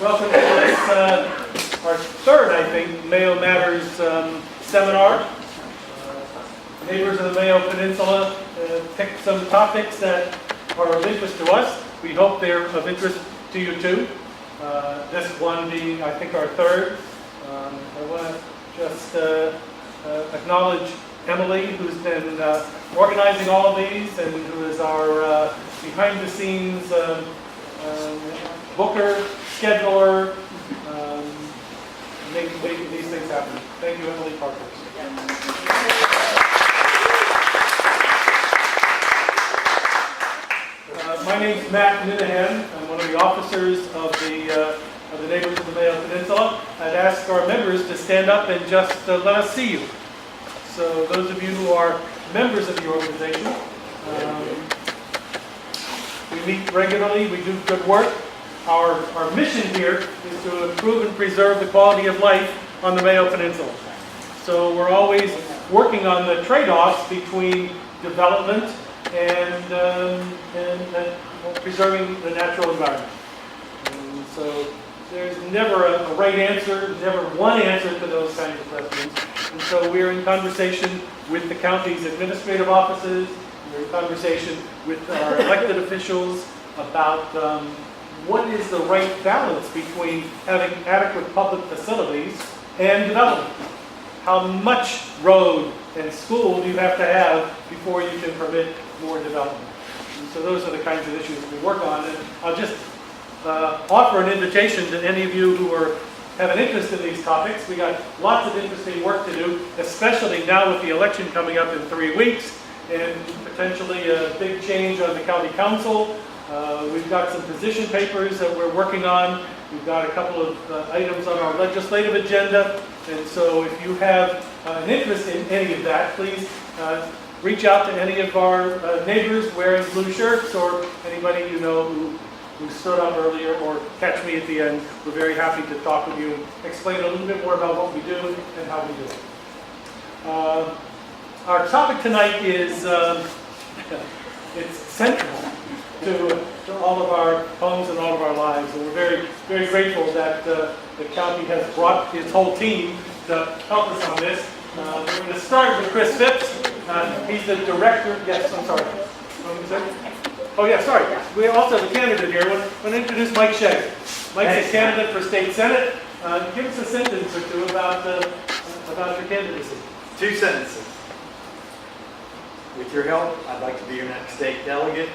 Welcome to this, our third, I think, Mayo Matters seminar. Neighbors of the Mayo Peninsula picked some topics that are of interest to us. We hope they're of interest to you too. This one being, I think, our third. I want to just acknowledge Emily, who's been organizing all of these and who is our behind-the-scenes booker, scheduler, making these things happen. Thank you, Emily Parker. My name is Matt Minahan. I'm one of the officers of the Neighbors of the Mayo Peninsula. I'd ask our members to stand up and just let us see you. So those of you who are members of the organization, we meet regularly, we do good work. Our mission here is to improve and preserve the quality of life on the Mayo Peninsula. So we're always working on the trade-offs between development and preserving the natural environment. And so there's never a right answer, never one answer to those kinds of questions. And so we're in conversation with the county's administrative offices, we're in conversation with our elected officials about what is the right balance between having adequate public facilities and development. How much road and school do you have to have before you can permit more development? And so those are the kinds of issues we work on. And I'll just offer an invitation to any of you who have an interest in these topics. We got lots of interesting work to do, especially now with the election coming up in 3 weeks and potentially a big change on the county council. We've got some position papers that we're working on. We've got a couple of items on our legislative agenda. And so if you have an interest in any of that, please reach out to any of our neighbors wearing blue shirts or anybody you know who stood up earlier, or catch me at the end. We're very happy to talk with you and explain a little bit more about what we do and how we do it. Our topic tonight is it's central to all of our homes and all of our lives. And we're very, very grateful that the county has brought its whole team to help us on this. We're going to start with Chris Phipps. He's the director. Yes, I'm sorry. What was that? Oh, yeah, sorry. We also have a candidate here. I want to introduce Mike Shea. Mike's a candidate for state senate. Give us a sentence or two about your candidacy. 2 sentences. With your help, I'd like to be your next state delegate.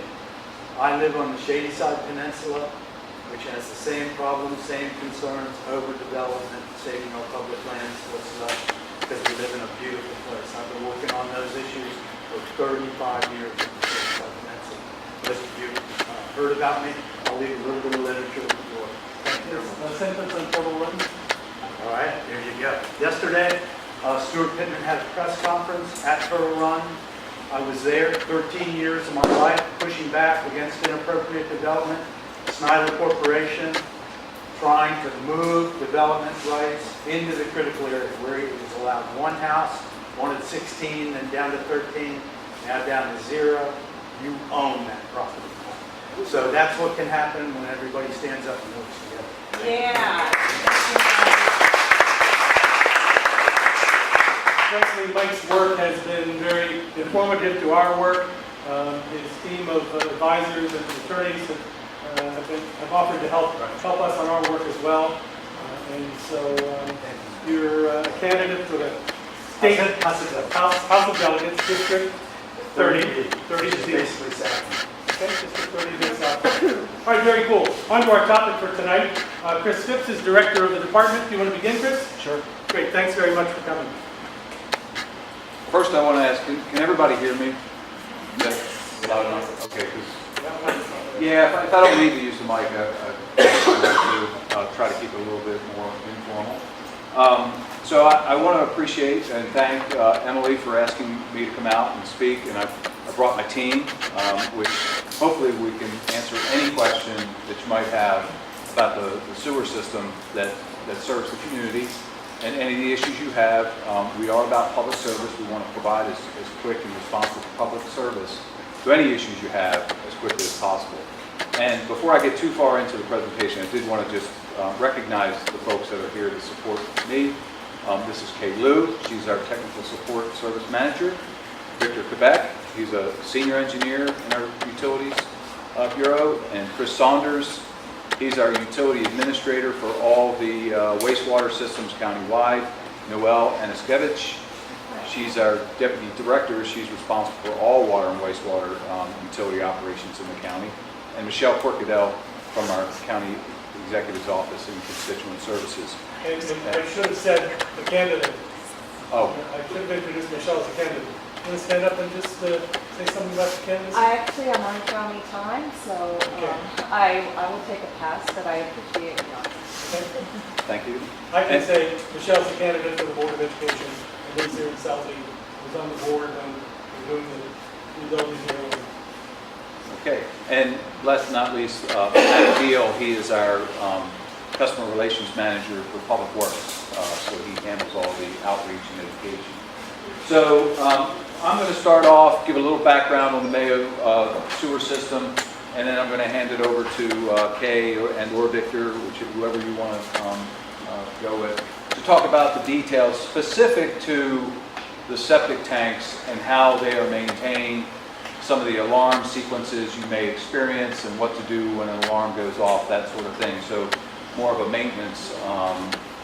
I live on the Shadyside Peninsula, which has the same problems, same concerns, overdevelopment, saving our public lands, because we live in a beautiful place. I've been working on those issues for 35 years on the Shadyside Peninsula. Most of you heard about me. I'll leave a little bit of literature with you. Thank you. A sentence on total one. All right, there you go. Yesterday, Stuart Pittman had a press conference at Turtle Run. I was there 13 years of my life pushing back against inappropriate development. Snyder Corporation trying to move development rights into the critical area where it was allowed 1 house, wanted 16, then down to 13, now down to 0. You own that property. So that's what can happen when everybody stands up and works together. Yeah. Frankly, Mike's work has been very informative to our work. His team of advisors and attorneys have offered to help us on our work as well. And so you're a candidate for the state House of Delegates, District 30. 30 is basically south. Okay, District 30 is south. All right, very cool. On to our topic for tonight. Chris Phipps is director of the department. Do you want to begin, Chris? Sure. Great, thanks very much for coming. First, I want to ask, can everybody hear me? Yes. Loud enough? Okay, yeah, if I don't need to use the mic, I'll try to keep it a little bit more informal. So I want to appreciate and thank Emily for asking me to come out and speak, and I brought my team, which hopefully we can answer any question that you might have about the sewer system that serves the community. And any of the issues you have, we are about public service. We want to provide as quick and responsive public service to any issues you have as quickly as possible. And before I get too far into the presentation, I did want to just recognize the folks that are here to support me. This is Kay Liu. She's our Technical Support Service Manager. Victor Quebec, he's a Senior Engineer in our Utilities Bureau. And Chris Saunders, he's our Utility Administrator for all the wastewater systems countywide. Noelle Aniskevich, she's our Deputy Director. She's responsible for all water and wastewater utility operations in the county. And Michelle Corcadell from our County Executive's Office in Constituent Services. And I should have said the candidate. Oh, I should have introduced Michelle as the candidate. Want to stand up and just say something about the candidacy? I actually am on county time, so I will take a pass, but I appreciate the honor. Okay. thank you. I can say Michelle's the candidate for the Board of Education, and lives here in Southie, was on the board when we're doing the utilities here. Okay, and last but not least, Matt Deal, he is our Customer Relations Manager for Public Works, so he handles all the outreach and education. So I'm going to start off, give a little background on the Mayo sewer system, and then I'm going to hand it over to Kay or Victor, whoever you want to go with, to talk about the details specific to the septic tanks and how they are maintained, some of the alarm sequences you may experience and what to do when an alarm goes off, that sort of thing. So more of a maintenance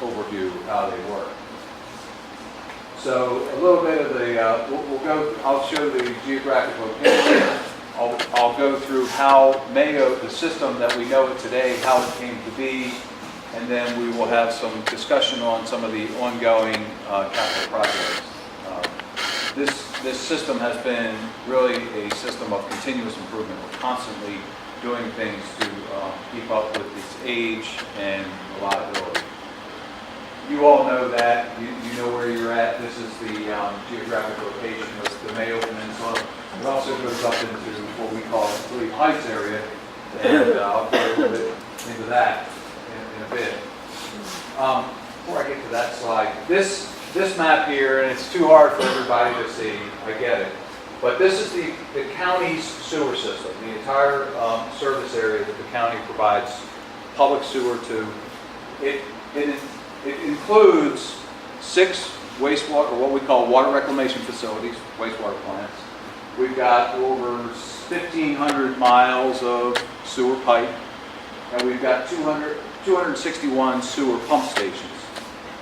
overview of how they work. So a little bit of the, I'll show the geographic location. I'll go through how Mayo, the system that we know it today, how it came to be, and then we will have some discussion on some of the ongoing capital projects. This system has been really a system of continuous improvement. We're constantly doing things to keep up with its age and reliability. You all know that. You know where you're at. This is the geographic location of the Mayo Peninsula. It also goes up into what we call the Fleet Heights area, and I'll go a little bit into that in a bit. Before I get to that slide, this map here, and it's too hard for everybody to see, I get it, but this is the county's sewer system, the entire service area that the county provides public sewer to. It includes 6 wastewater, or what we call water reclamation facilities, wastewater plants. We've got over 1,500 miles of sewer pipe, and we've got 261 sewer pump stations,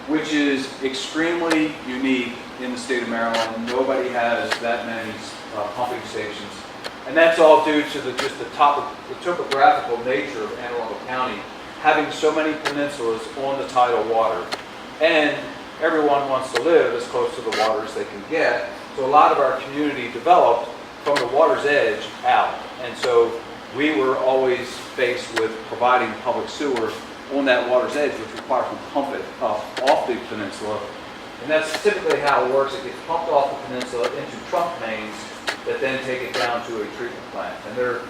which is extremely unique in the state of Maryland. Nobody has that many pumping stations. And that's all due to the topographical nature of Anne Arundel County, having so many peninsulas on the tidal water. And everyone wants to live as close to the water as they can get. So a lot of our community developed from the water's edge out. And so we were always faced with providing public sewer on that water's edge, which requires to pump it up off the peninsula. And that's typically how it works. It gets pumped off the peninsula into trunk mains that then take it down to a treatment plant. And they're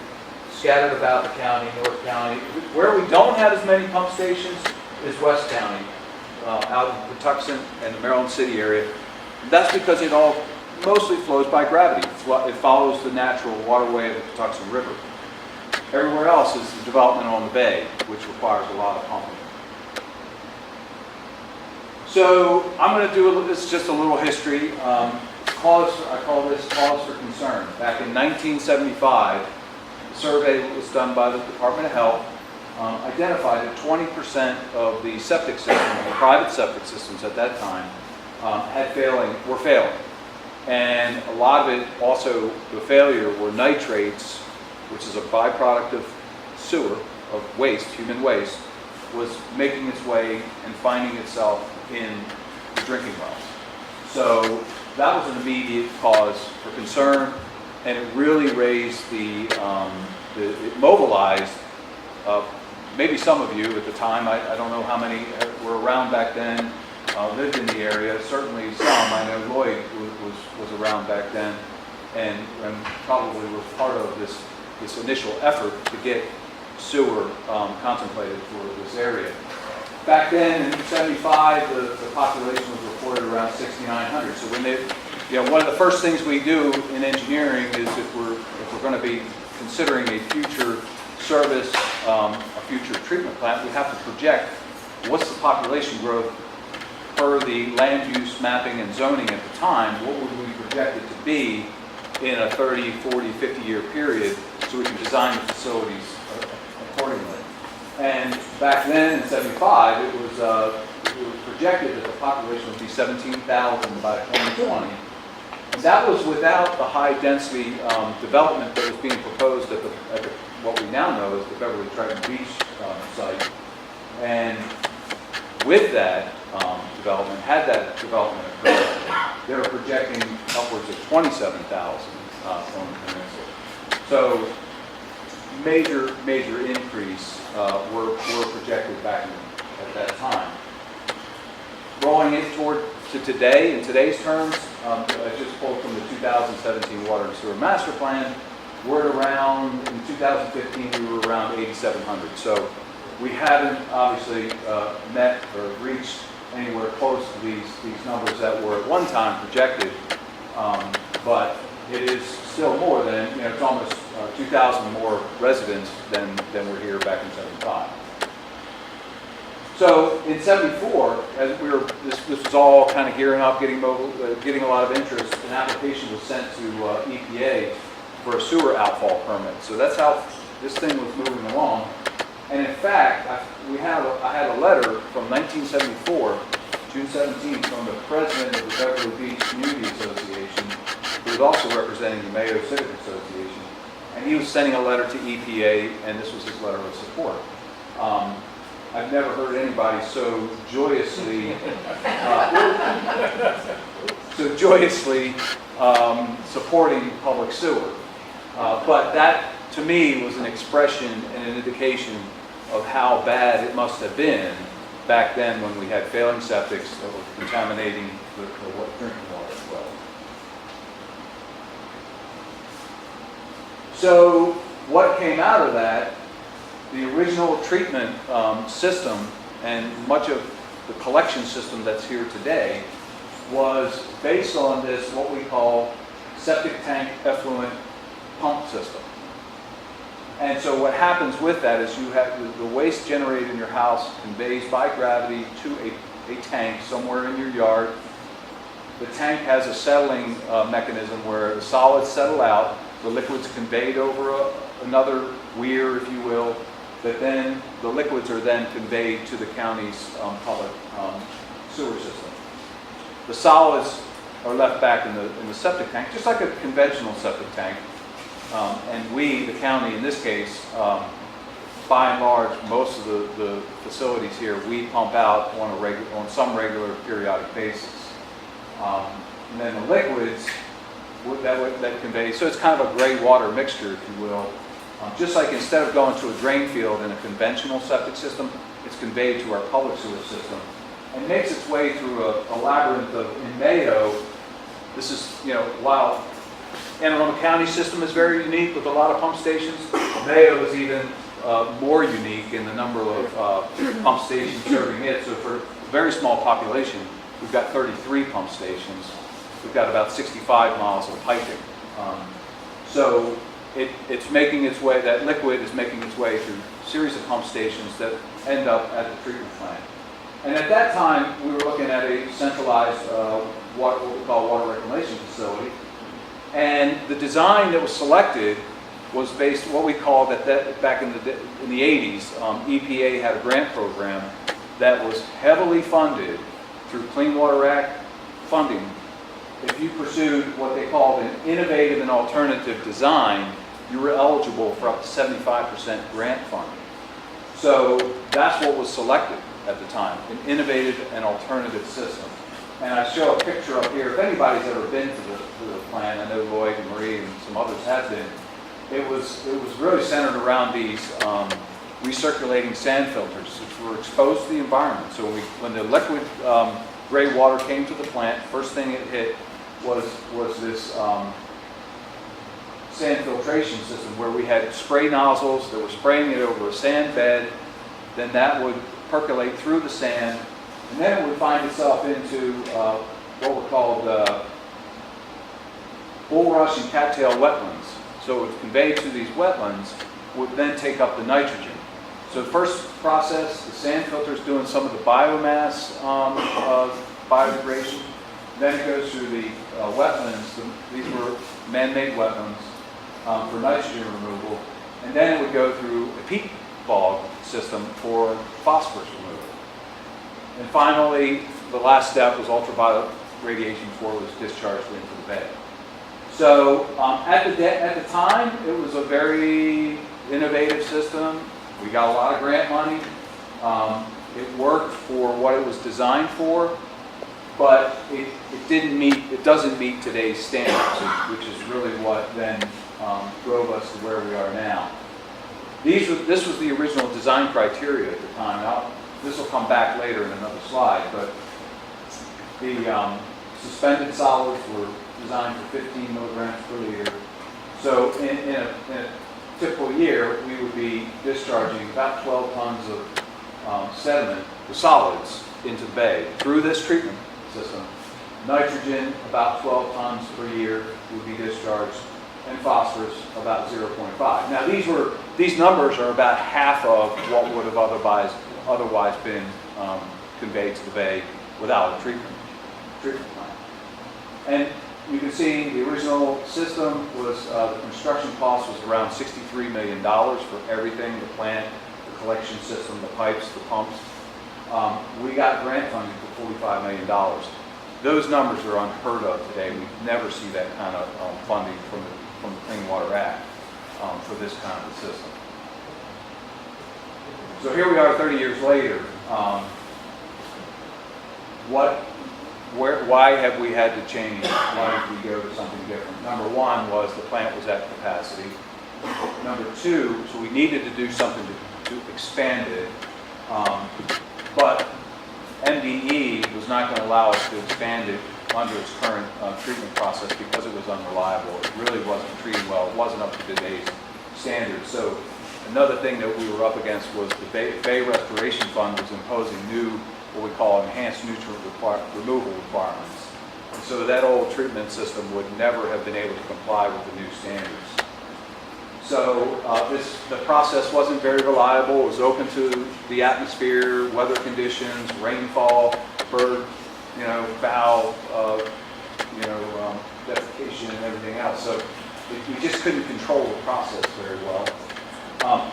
scattered about the county, North County. Where we don't have as many pump stations is West County, out in Patuxent and the Maryland City area. That's because it all mostly flows by gravity. It follows the natural waterway of the Patuxent River. Everywhere else is the development on the bay, which requires a lot of pumping. So I'm going to do this just a little history. I call this cause for concern. Back in 1975, a survey that was done by the Department of Health identified that 20% of the septic systems, the private septic systems at that time, were failing. And a lot of it, also the failure, were nitrates, which is a byproduct of sewer, of waste, human waste, was making its way and finding itself in the drinking wells. So that was an immediate cause for concern, and it really raised it mobilized, maybe some of you at the time, I don't know how many were around back then, lived in the area, certainly some. I know Lloyd was around back then, and probably was part of this initial effort to get sewer contemplated for this area. Back then, in 75, the population was reported around 6,900. So one of the first things we do in engineering is if we're going to be considering a future service a future treatment plant, we have to project what's the population growth per the land use mapping and zoning at the time. What would we project it to be in a 30, 40, 50-year period so we can design the facilities accordingly. And back then in 75, it was projected that the population would be 17,000 by 2020. And that was without the high-density development that was being proposed at what we now know as the Beverly Triton Beach site. And with that development, had that development occurred, they were projecting upwards of 27,000 on the peninsula. So major increase were projected back at that time. Rolling it toward to today, in today's terms, I just pulled from the 2017 Water and Sewer Master Plan. We're at around, in 2015, we were around 8,700. So we haven't obviously met or reached anywhere close to these numbers that were at one time projected, but it is still more than, it's almost 2,000 more residents than were here back in 75. So in 74, as this was all kind of gearing up, getting a lot of interest, an application was sent to EPA for a sewer outfall permit. So that's how this thing was moving along. And in fact, I had a letter from 1974, June 17th, from the president of the Beverly Beach Community Association, who was also representing the Mayo Civic Association. And he was sending a letter to EPA, and this was his letter of support. I've never heard anybody so joyously supporting public sewer. But that, to me, was an expression and an indication of how bad it must have been back then when we had failing septics that were contaminating the drinking water as well. So what came out of that, the original treatment system and much of the collection system that's here today was based on this, what we call septic tank effluent pump system. And so what happens with that is you have the waste generated in your house conveys by gravity to a tank somewhere in your yard. The tank has a settling mechanism where the solids settle out, the liquid's conveyed over another weir, if you will, that then the liquids are then conveyed to the county's public sewer system. The solids are left back in the septic tank, just like a conventional septic tank. And we, the county in this case, by and large, most of the facilities here, we pump out on some regular periodic basis. And then the liquids that convey, so it's kind of a gray water mixture, if you will. Just like instead of going to a drain field in a conventional septic system, it's conveyed to our public sewer system and makes its way through a labyrinth in Mayo. This is, while Anne Arundel County system is very unique with a lot of pump stations, Mayo is even more unique in the number of pump stations serving it. So for a very small population, we've got 33 pump stations. We've got about 65 miles of piping. So it's making its way, that liquid is making its way through a series of pump stations that end up at the treatment plant. And at that time, we were looking at a centralized, what we call water reclamation facility. And the design that was selected was based, what we call that back in the 80s, EPA had a grant program that was heavily funded through Clean Water Act funding. If you pursued what they called an innovative and alternative design, you were eligible for up to 75% grant funding. So that's what was selected at the time, an innovative and alternative system. And I show a picture up here. If anybody's ever been to the plant, I know Lloyd and Marie and some others have been, it was really centered around these recirculating sand filters, which were exposed to the environment. So when the liquid gray water came to the plant, first thing it hit was this sand filtration system where we had spray nozzles that were spraying it over a sand bed. Then that would percolate through the sand, and then it would find itself into what were called bulrush and cattail wetlands. So it was conveyed to these wetlands, would then take up the nitrogen. So the first process, the sand filter is doing some of the biomass biodegradation. Then it goes through the wetlands. These were man-made wetlands for nitrogen removal. And then it would go through a peat bog system for phosphorus removal. And finally, the last step was ultraviolet radiation before it was discharged into the bay. So at the time, it was a very innovative system. We got a lot of grant money. It worked for what it was designed for, but it doesn't meet today's standards, which is really what then drove us to where we are now. This was the original design criteria at the time. Now, this will come back later in another slide, but the suspended solids were designed for 15 milligrams per liter. So in a typical year, we would be discharging about 12 tons of sediment, the solids, into the bay through this treatment system. Nitrogen, about 12 tons per year would be discharged, and phosphorus, about 0.5. Now these numbers are about half of what would have otherwise been conveyed to the bay without a treatment plant. And you can see the original system was, the construction cost was around $63 million for everything, the plant, the collection system, the pipes, the pumps. We got grant funding for $45 million. Those numbers are unheard of today. We never see that kind of funding from the Clean Water Act for this kind of a system. So here we are 30 years later. Why have we had to change? Why did we go to something different? Number one was the plant was at capacity. Number two, so we needed to do something to expand it. But MDE was not going to allow us to expand it under its current treatment process because it was unreliable. It really wasn't treating well. It wasn't up to today's standards. So another thing that we were up against was the Bay Restoration Fund was imposing new, what we call enhanced nutrient removal requirements. And so that old treatment system would never have been able to comply with the new standards. So the process wasn't very reliable. It was open to the atmosphere, weather conditions, rainfall, bird, fowl, defecation and everything else. So we just couldn't control the process very well.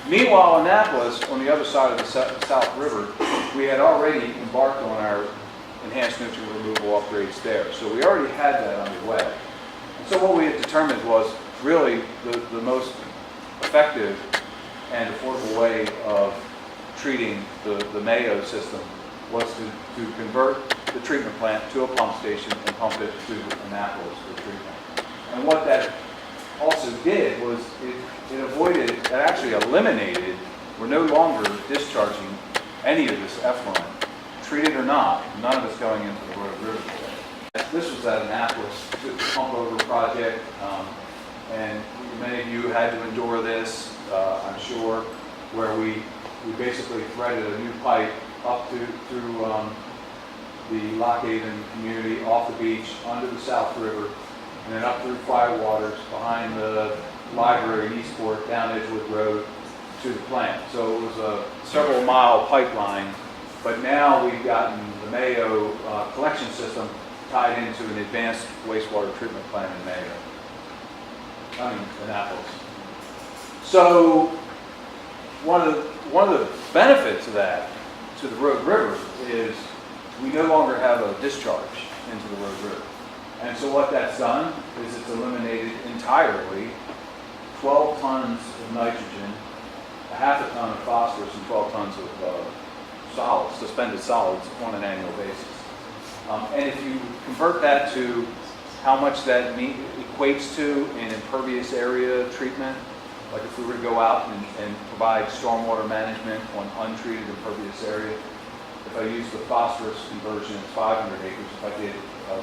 Meanwhile, Annapolis, on the other side of the South River, we had already embarked on our enhanced nutrient removal upgrades there. So we already had that underway. And so what we had determined was really the most effective and affordable way of treating the Mayo system was to convert the treatment plant to a pump station and pump it to Annapolis for treatment. And what that also did was it avoided, it actually eliminated, we're no longer discharging any of this effluent, treated or not, none of it's going into the Road River today. This was at Annapolis, the pump over project, and many of you had to endure this, I'm sure, where we basically threaded a new pipe up through the Lock Haven community, off the beach, under the South River, and then up through Firewaters, behind the library in Eastport, down Edgewood Road to the plant. So it was a several mile pipeline, but now we've gotten the Mayo collection system tied into an advanced wastewater treatment plant in Annapolis. So one of the benefits of that to the Road River is we no longer have a discharge into the Road River. And so what that's done is it's eliminated entirely 12 tons of nitrogen, a half a ton of phosphorus, and 12 tons of solids, suspended solids, on an annual basis. And if you convert that to how much that equates to in impervious area treatment, like if we were to go out and provide stormwater management on untreated impervious area, if I use the phosphorus conversion, it's 500 acres. If I did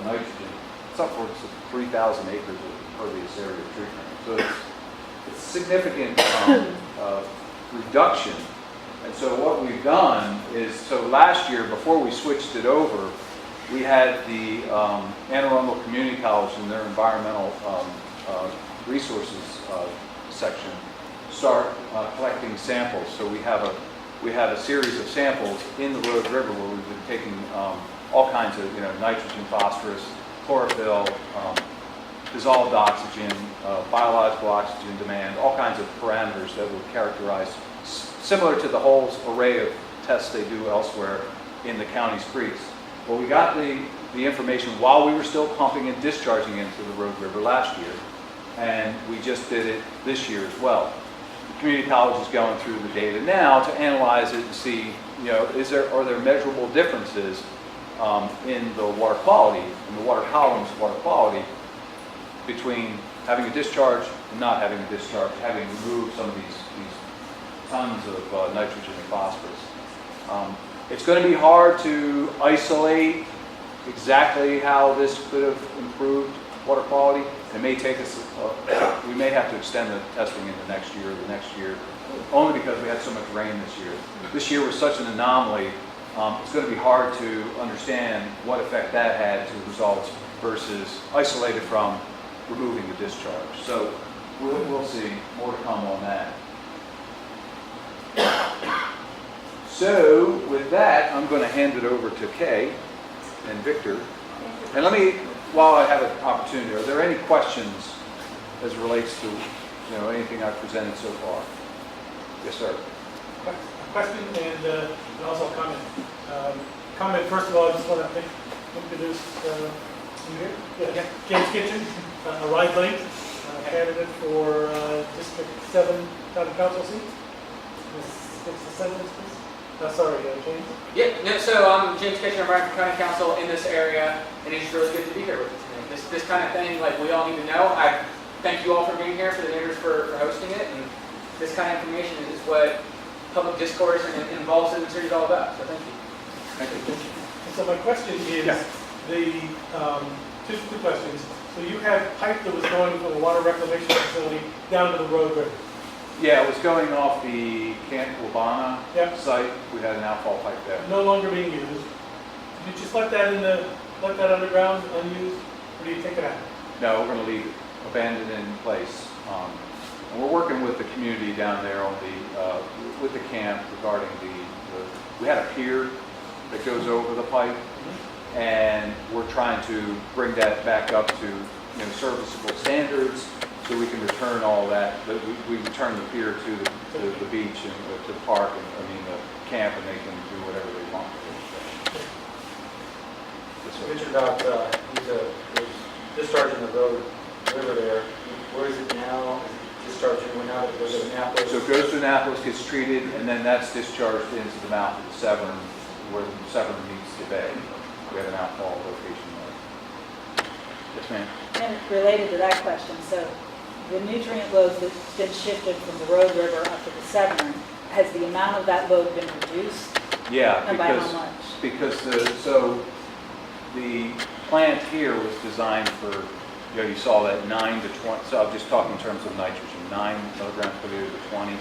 nitrogen, it's upwards of 3,000 acres of impervious area treatment. So it's a significant reduction. And so what we've done is, so last year, before we switched it over, we had the Anne Arundel Community College in their environmental resources section start collecting samples. So we have a series of samples in the Rogue River where we've been taking all kinds of, nitrogen, phosphorus, chlorophyll, dissolved oxygen, biological oxygen demand, all kinds of parameters that would characterize, similar to the whole array of tests they do elsewhere in the county's creeks. Well, we got the information while we were still pumping and discharging into the Rogue River last year, and we just did it this year as well. The community college is going through the data now to analyze it and see, are there measurable differences in the water quality, in the water column's water quality, between having a discharge and not having a discharge, having removed some of these tons of nitrogen and phosphorus. It's going to be hard to isolate exactly how this could have improved water quality. It may take us, we may have to extend the testing into next year or the next year, only because we had so much rain this year. This year was such an anomaly, it's going to be hard to understand what effect that had to the results versus isolated from removing the discharge. So we'll see more to come on that. So with that, I'm going to hand it over to Kay and Victor. And let me, while I have an opportunity, are there any questions as it relates to anything I've presented so far? Yes, sir. Question and also comment. Comment, first of all, I just want to introduce you here. Yeah. James Kitchen, a ride late candidate for District 7 County Council seat. It's the sentence, please. Sorry, James. Yeah, no, so I'm James Kitchen, I'm running for County Council in this area, and it's really good to be here with you tonight. This kind of thing, like, we all need to know. I thank you all for being here, for the neighbors for hosting it, and this kind of information is what public discourse and involved citizenry is all about, so thank you. Thank you. And so my question is, Yeah. two questions. So you had pipe that was going from the water reclamation facility down to the Rogue River. Yeah, it was going off the Camp Wabana Yep. site. We had an outfall pipe there. No longer being used. Did you just let that underground unused, or do you take it out? No, we're going to leave it abandoned in place. And we're working with the community down there on with the camp regarding we had a pier that goes over the pipe, and we're trying to bring that back up to serviceable standards so we can return all that. We return the pier to the beach and to the park, and the camp, and they can do whatever they want with it. Yes, sir. Mentioned about there's discharging the road river there. Where is it now? Is it discharging when now it goes to Annapolis? So it goes to Annapolis, gets treated, and then that's discharged into the mouth of the Severn, where the Severn meets the bay. We have an outfall location there. Yes, ma'am. And related to that question, so the nutrient loads that's been shifted from the Rogue River up to the Severn, has the amount of that load been reduced? Yeah, And by how much? because the plant here was designed for, you saw that 9 to 20, so I'm just talking in terms of nitrogen, 9 milligrams per liter to 20.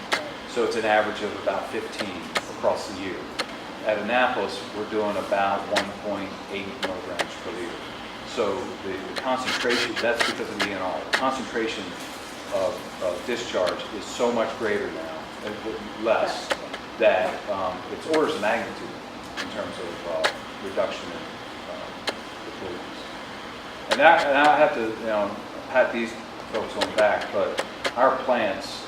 So it's an average of about 15 across the year. At Annapolis, we're doing about 1.8 milligrams per liter. So the concentration, that's because of the NR. The concentration of discharge is so much greater now, less, that it's orders of magnitude in terms of reduction in the pollutants. And I have to, pat these folks on the back, but our plants,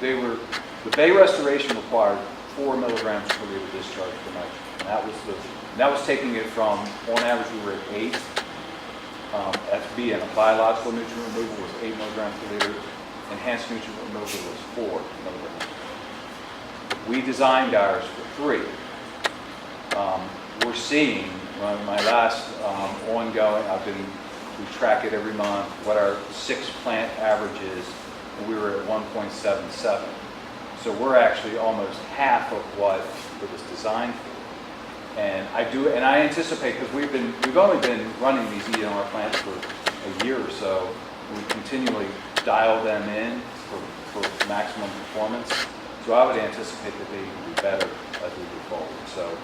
the bay restoration required 4 milligrams per liter discharge per nitrogen. And that was taking it from, on average, we were at 8. FB and biological nutrient removal was 8 milligrams per liter. Enhanced nutrient removal was 4 milligrams. We designed ours for 3. We're seeing, my last ongoing, we track it every month, what our 6 plant average is, and we were at 1.77. So we're actually almost half of what it was designed for. And I anticipate, because we've only been running these ENR plants for a year or so, we continually dial them in for maximum performance. So I would anticipate that they will be better as we move forward. So,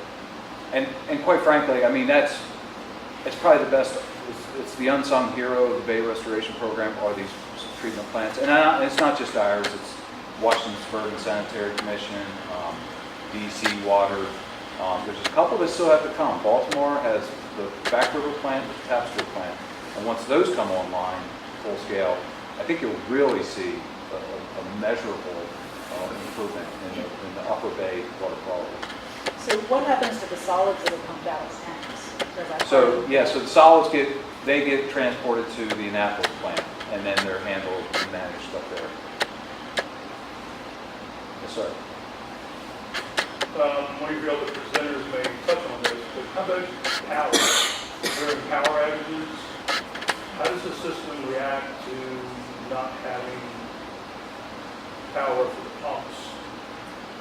and quite frankly, it's probably the best. It's the unsung hero of the Bay Restoration Program are these treatment plants, and it's not just ours. Washington Suburban Sanitary Commission, DC Water. There's a couple that still have to come. Baltimore has the Back River plant, the Tapsville plant. And once those come online, full scale, I think you'll really see a measurable improvement in the upper bay water quality. So what happens to the solids that are pumped out of tanks? Does that- So, yeah, so the solids get transported to the Annapolis plant, and then they're handled and managed up there. Yes, sir. One of your other presenters may touch on this, but how about power? During power outages, how does the system react to not having power for the pumps,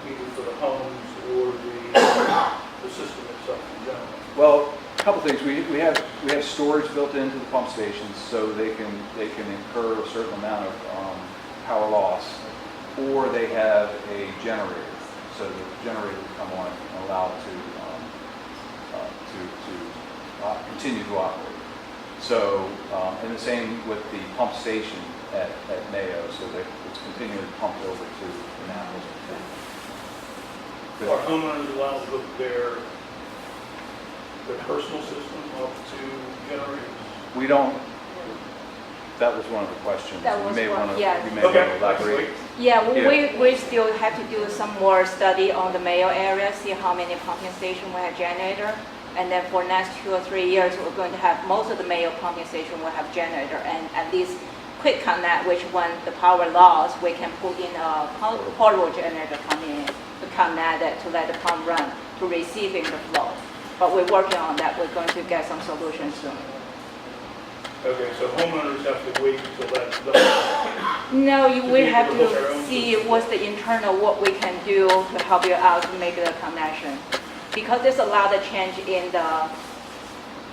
either for the homes or the system itself in general? Well, a couple things. We have storage built into the pump stations, so they can incur a certain amount of power loss, or they have a generator, so the generator will come on and allow it to continue to operate. So, and the same with the pump station at Mayo, so that it's continuing to pump over to Annapolis. Are homeowners allowed to hook their personal system up to generators? We don't. That was one of the questions. That You was may one, want to. yeah. You may want Okay, to elaborate. Yeah, Yeah. we still have to do some more study on the Mayo area, see how many pumping stations we have generator. And then for next 2 or 3 years, we're going to have most of the Mayo pumping station will have generator, and at least quick connect, which when the power loss, we can put in a portable generator coming in to connect it to let the pump run to receiving the flow. But we're working on that. We're going to get some solutions soon. Okay, so homeowners have to wait until that's done. No, To we be have able to hook our to own see system. what's the internal, what we can do to help you out to make the connection. Because there's a lot of change in the,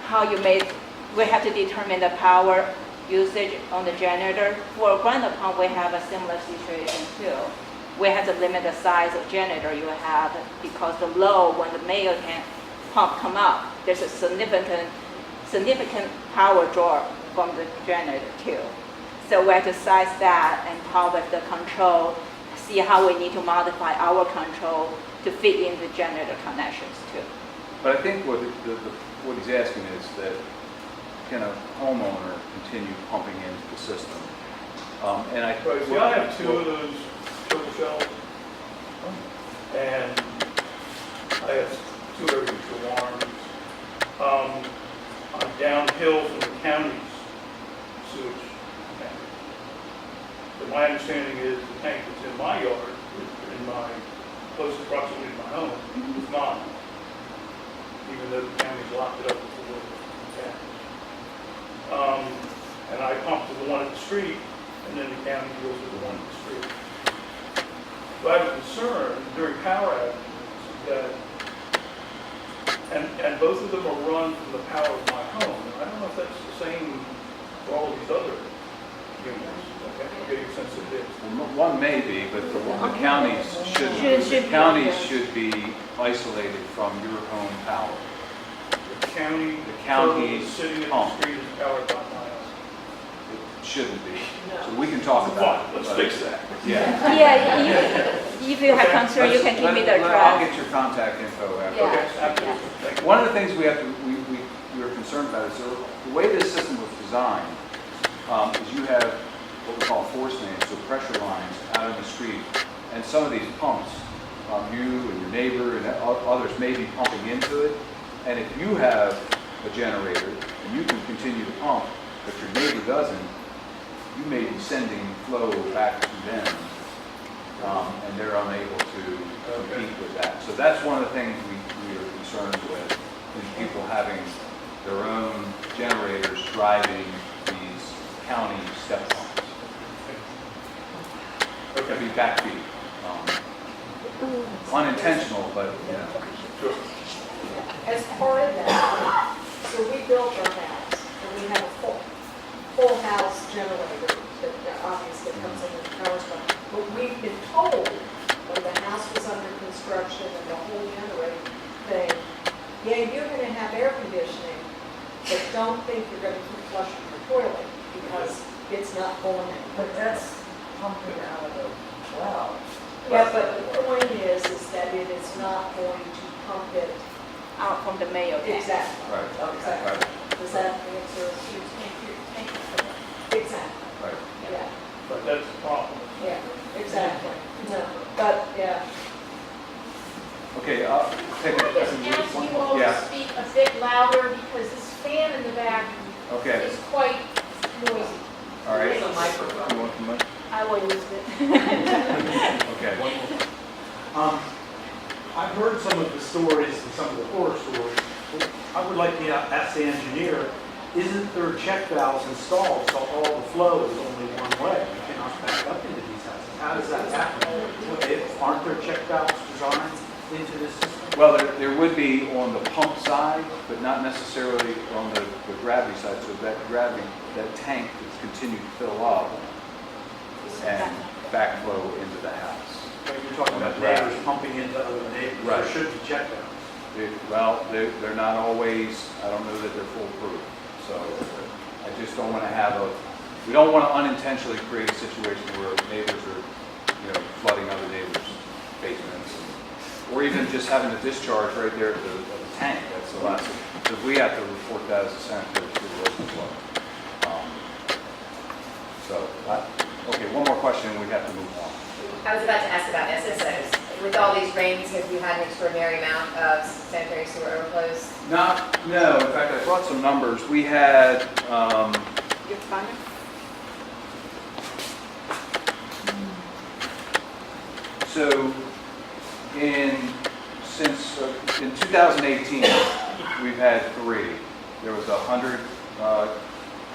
how you make, we have to determine the power usage on the generator. For ground pump, we have a similar situation too. We have to limit the size of generator you have because the load, when the Mayo tank pump come up, there's a significant power draw from the generator too. So we have to size that and how with the control, see how we need to modify our control to fit in the generator connections too. But I think what he's asking is that can a homeowner continue pumping into the system? And I. Right, see, I have 2 of those turtle shells, and I have 2 air-conditioned alarms. I'm downhill from the county's sewage tank. But my understanding is the tank that's in my yard, in my closest proximity to my home, is not, even though the county's locked it up with the tank. And I pump to the one at the street, and then the county deals with the one at the street. So I have a concern during power outages that, and both of them are run from the power of my home. And I don't know if that's the same for all of these other units. Okay, I'm getting a sense of this. One may be, but the counties shouldn't. Should The be, counties yeah. should be isolated from your home power. The county, The county's sitting in the pump. street is powered by my house. It shouldn't be. So we can talk about it. Let's but- fix that. Yeah. Yeah, if you have Okay, concern, you can give me the I'll address. get your contact info after. Yeah. Okay, absolutely. Thank you. One of the things we are concerned about is the way this system was designed is you have what we call force mains, so pressure lines out in the street. And some of these pumps, you and your neighbor and others may be pumping into it. And if you have a generator and you can continue to pump, but your neighbor doesn't, you may be sending flow back to them. And they're unable to compete with that. So that's one of the things we are concerned with, is people having their own generators driving these county step pumps. It could be backbeat. Unintentional, but, yeah. Sure. As part of that, so we built our house, and we have a full house generator that obviously comes in with the power supply. But we've been told, when the house was under construction and the whole generator thing, yeah, you're gonna have air conditioning, but don't think you're gonna keep flushing your toilet, because it's not going in. But that's pumping out of the Wow. Yeah, but the point is that it is not going to pump it. Out from the Mayo tank. Exactly. Right, Exactly. right, Does that answer? Exactly, right. yeah, But that's the problem. yeah, exactly. No, but, yeah. Okay, I'll take Can I just it. ask you all Yeah. to speak a bit louder because this fan in the back Okay, is quite noisy. all right. There's a microphone. You want the mic? I will use it. Okay. I've heard some of the stories and some of the horror stories. I would like to ask the engineer, isn't there check valves installed so all the flow is only one way? You cannot back up into these houses. How does that happen? Aren't there check valves designed into this system? Well, there would be on the pump side, but not necessarily on the gravity side. So that gravity, that tank is continued to fill up and backflow into the house. But you're talking about neighbors pumping into other neighbors. There Right. should be check valves. Well, they're not always, I don't know that they're foolproof. So I just don't want to have we don't want to unintentionally create a situation where neighbors are, flooding other neighbors' basements. Or even just having a discharge right there at the tank. That's the last, because we have to report that as a sanitary sewer overflow. Okay, one more question and we have to move on. I was about to ask about SSOs. With all these rains, have you had an extraordinary amount of sanitary sewer overflows? No. In fact, I brought some numbers. We had, Your final? so in 2018, we've had 3. There was 100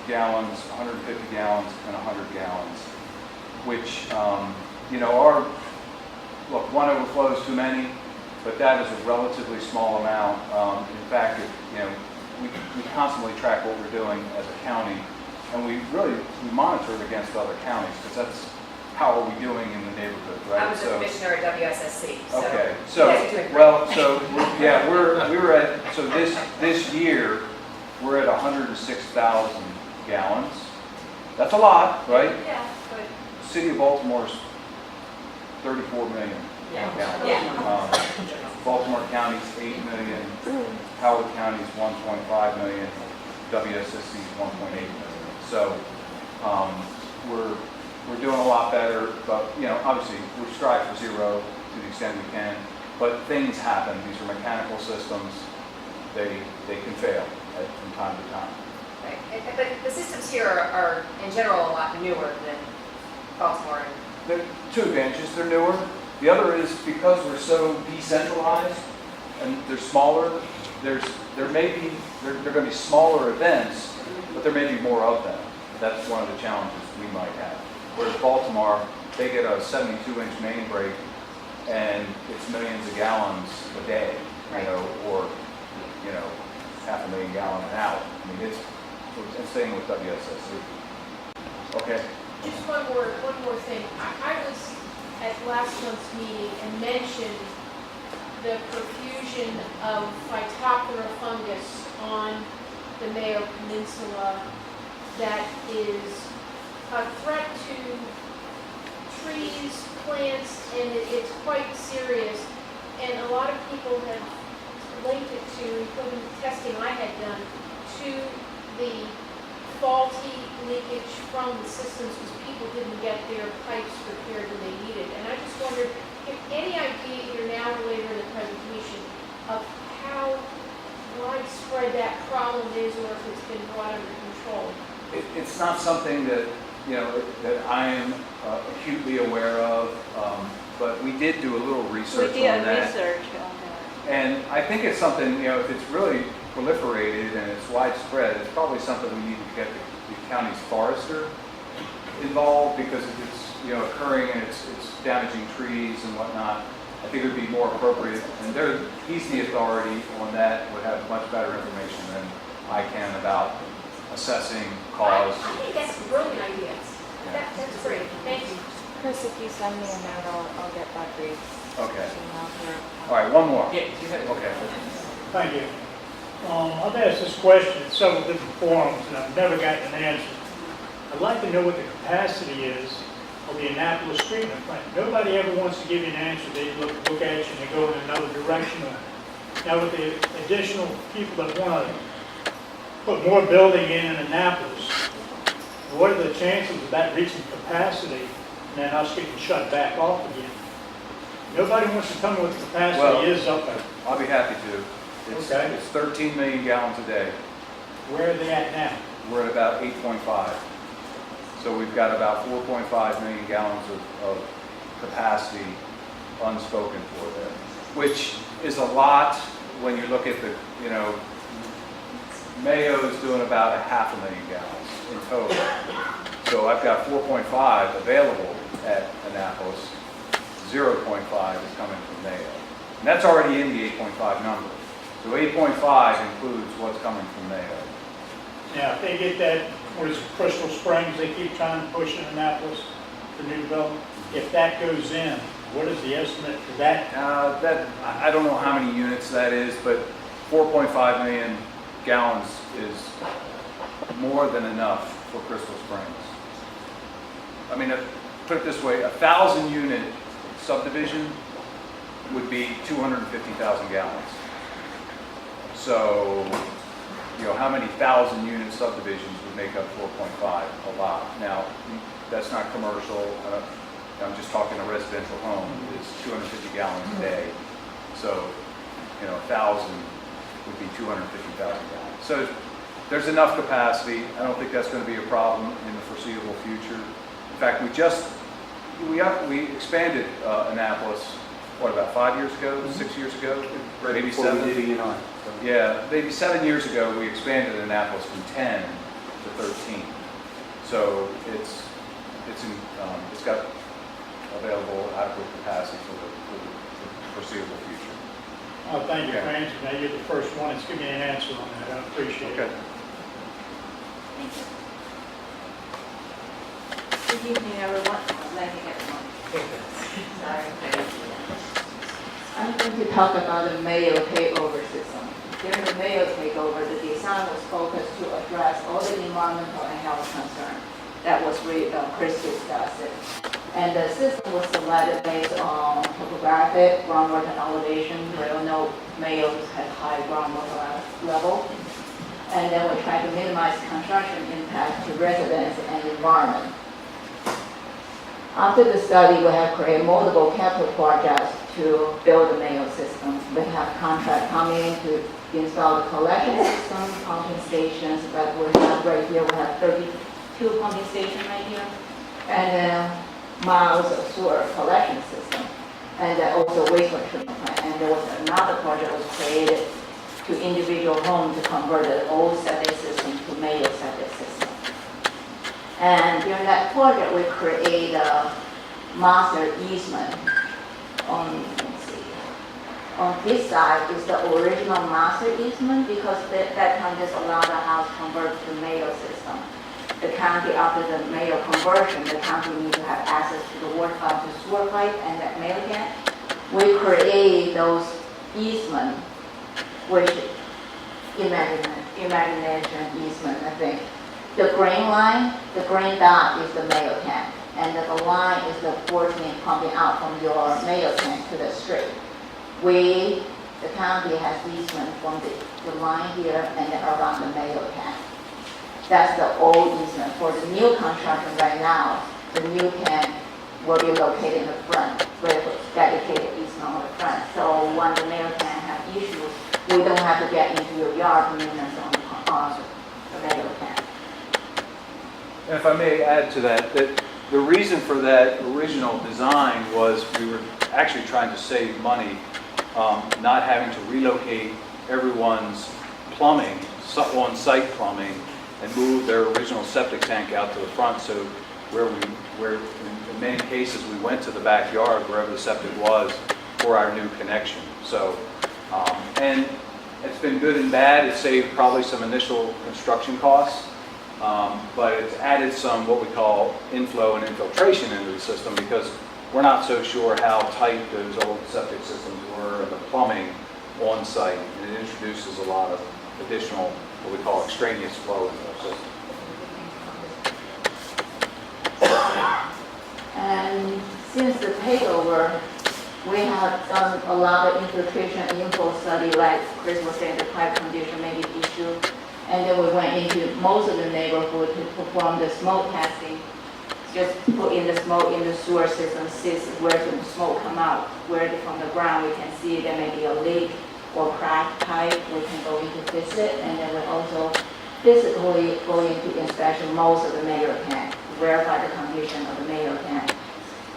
gallons, 150 gallons, and 100 gallons, which, look, one overflow is too many, but that is a relatively small amount. In fact, we constantly track what we're doing as a county, and we monitor it against other counties, because that's how are we doing in the neighborhood, right? I was a commissioner at WSSC, so. Okay, you guys are doing great. yeah, we were at, so this year, we're at 106,000 gallons. That's a lot, right? Yeah, but, The city of Baltimore's 34 million gallons. yeah. Baltimore County's 8 million, Howard County's 1.5 million, WSSC's 1.8 million. So we're doing a lot better, but obviously we strive for zero to the extent we can. But things happen. These are mechanical systems. They can fail from time to time. Right. But the systems here are in general a lot newer than Baltimore. There are 2 advantages. They're newer. The other is because we're so decentralized and they're smaller, there going to be smaller events, but there may be more of them. That's one of the challenges we might have. Whereas Baltimore, they get a 72-inch main break and it's millions of gallons a day, or 500,000 gallons an hour. I mean, it's staying with WSSC. Okay. Just one more thing. I was at last month's meeting and mentioned the profusion of Phytophthora fungus on the Mayo Peninsula that is a threat to trees, plants, and it's quite serious. And a lot of people have linked it to, including the testing I had done, to the faulty leakage from the systems because people didn't get their pipes repaired when they needed. And I just wondered if any idea here now or later in the presentation of how widespread that problem is or if it's been brought under control. It's not something that, that I am acutely aware of, but we did do a little research We did on that. research on that. And I think it's something, if it's really proliferated and it's widespread, it's probably something we need to get the county's forester involved because if it's, occurring and it's damaging trees and whatnot, I think it would be more appropriate. And he's the authority on that, would have much better information than I can about assessing cause. I think that's a brilliant idea. Yeah. That's great. Thank you. Chris, if you send me a note, I'll get that brief. Okay. Email through. All right, one more. Yeah, you had Okay. Thank you. I've asked this question in several different forums, and I've never gotten an answer. I'd like to know what the capacity is of the Annapolis treatment plant. Nobody ever wants to give you an answer. They look at you and they go in another direction on it. Now with the additional people that want to put more building in Annapolis, what are the chances of that reaching capacity and then us getting shut back off again? Nobody wants to tell me what the capacity Well, is up there. I'll be happy to. Okay. It's 13 million gallons a day. Where are they at now? We're at about 8.5. So we've got about 4.5 million gallons of capacity unspoken for there, which is a lot when you look at the, Mayo is doing about 500,000 gallons in total. So I've got 4.5 available at Annapolis, 0.5 is coming from Mayo. And that's already in the 8.5 number. So 8.5 includes what's coming from Mayo. Now, if they get that, what is it, Crystal Springs, they keep trying to push in Annapolis, the new development. If that goes in, what is the estimate for that? I don't know how many units that is, but 4.5 million gallons is more than enough for Crystal Springs. I mean, put it this way, 1,000 unit subdivision would be 250,000 gallons. So, how many 1,000 unit subdivisions would make up 4.5? A lot. Now, that's not commercial. I'm just talking a residential home is 250 gallons a day. So, 1,000 would be 250,000 gallons. So there's enough capacity. I don't think that's going to be a problem in the foreseeable future. In fact, we expanded Annapolis, about 5 years ago, 6 years ago, maybe 7. Yeah, maybe 7 years ago we expanded Annapolis from 10 to 13. So it's got available adequate capacity for the foreseeable future. Oh, thank you for answering that. You're the first one that's giving me an answer on that. I appreciate it. Good evening, everyone. Let me get one. Sorry. I'm going to talk about the Mayo takeover system. During the Mayo takeover, the design was focused to address all the environmental and health concerns that was Chris discussed. And the system was selected based on topographic, groundwater and elevation. We all know Mayo has high groundwater level. And then we try to minimize construction impact to residents and environment. After the study, we have created multiple capital projects to build the Mayo system. We have contract coming to install the collection system, pumping stations, but we have right here, we have 32 pumping stations right here. And then miles of sewer collection system, and also wastewater treatment plant. And there was another project that was created to individual homes to convert the old septic system to Mayo septic system. And during that project, we create a master easement on, let's see, on this side is the original master easement because that time just allowed the house convert to Mayo system. The county, after the Mayo conversion, the county needs to have access to the water to sewer pipe and that Mayo can. We create those easements, which imagination easement, I think. The green line, the green dot is the Mayo tank, and the line is the forcing pumping out from your Mayo tank to the street. The county has easement from the line here and then around the Mayo tank. That's the old easement. For the new construction right now, the new tank will be located in the front with a dedicated easement on the front. So when the Mayo tank have issues, we don't have to get into your yard to maintenance on the Mayo tank. And if I may add to that, the reason for that original design was we were actually trying to save money, not having to relocate everyone's plumbing, on-site plumbing, and move their original septic tank out to the front. So where in many cases we went to the backyard, wherever the septic was, for our new connection. So, and it's been good and bad. It saved probably some initial construction costs, but it's added some what we call inflow and infiltration into the system because we're not so sure how tight those old septic systems were and the plumbing on site, and it introduces a lot of additional what we call extraneous flow into our system. over, we have done a lot of infiltration info study, like Chris was saying, the pipe condition may be an issue. And then we went into most of the neighborhood to perform the smoke testing. Just put in the smoke in the sewer system, see where the smoke come out, where from the ground we can see there may be a leak or cracked pipe, we can go in to fix it. And then we also physically go into inspection most of the Mayo tank, verify the condition of the Mayo tank.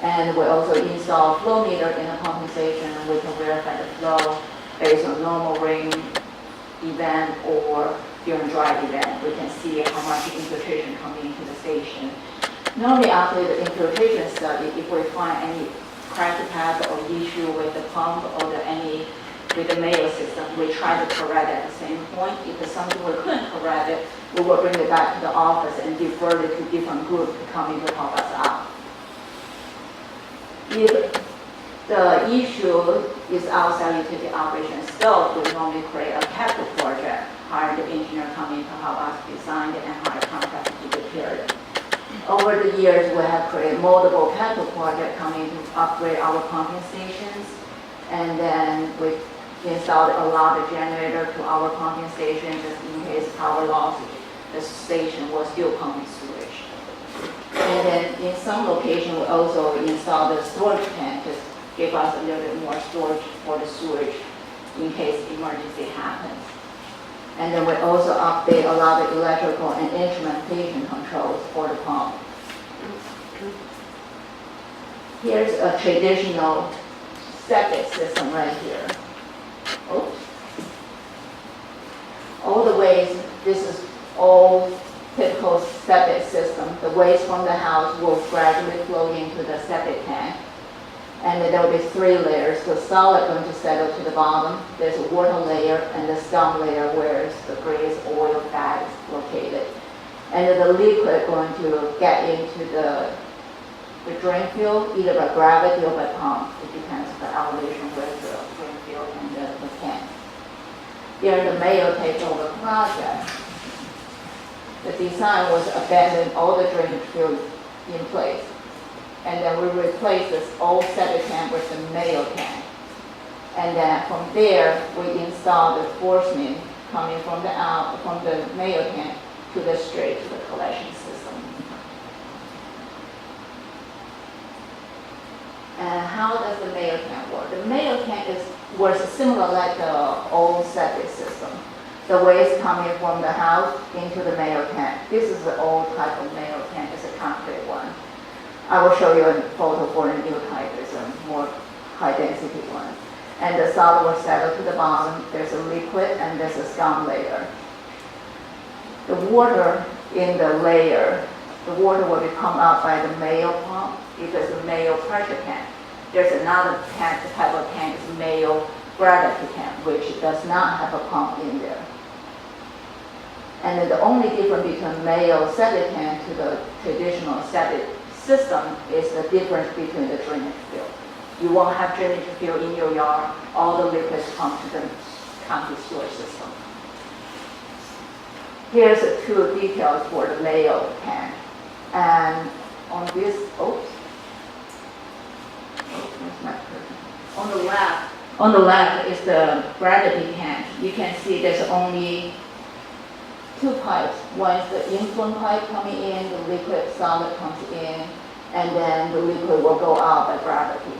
And we also install flow meter in the pumping station, and we can verify the flow based on normal rain event or during dry event. We can see how much infiltration coming into the station. Normally after the infiltration study, if we find any cracked pipe or issue with the pump or with the Mayo system, we try to correct at the same point. If it's something we couldn't correct it, we will bring it back to the office and defer it to different groups to come in to help us out. If the issue is outside utility operation scope, we normally create a capital project, hire the engineer come in to help us design it and hire a contractor to repair it. Over the years, we have created multiple capital projects coming to upgrade our pumping stations, and then we installed a lot of generator to our pumping station just in case power loss, the station was still pumping sewage. And then in some locations, we also installed a storage tank to give us a little bit more storage for the sewage in case emergency happens. And then we also update a lot of electrical and instrumentation controls for the pump. Here's a traditional septic system right here. Oops. All the waste, this is all typical septic system. The waste from the house will gradually flow into the septic tank. And then there will be 3 layers. The solid going to settle to the bottom. There's a water layer and the scum layer where the grease, oil, fat is located. And then the liquid going to get into the drain field, either by gravity or by pump. It depends on the elevation where the drain field and the tank. During the Mayo takeover project, the design was abandon all the drainage field in place. And then we replaced this old septic tank with the Mayo tank. And then from there, we installed the force main coming from the Mayo tank to the straight to the collection system. And how does the Mayo tank work? The Mayo tank works similar like the old septic system. The waste coming from the house into the Mayo tank. This is the old type of Mayo tank. It's a concrete one. I will show you a photo for the new type. It's a more high-density one. And the solid will settle to the bottom. There's a liquid and there's a scum layer. The water in the layer, the water will be pumped out by the Mayo pump because the Mayo pressure tank. There's another tank, the type of tank is Mayo gravity tank, which does not have a pump in there. And then the only difference between Mayo septic tank to the traditional septic system is the difference between the drainage field. You won't have drainage field in your yard. All the liquids come to the county sewer system. Here's the 2 details for the Mayo tank. And on this, on the left is the gravity tank. You can see there's only 2 pipes. One is the influent pipe coming in, the liquid solid comes in, and then the liquid will go out by gravity.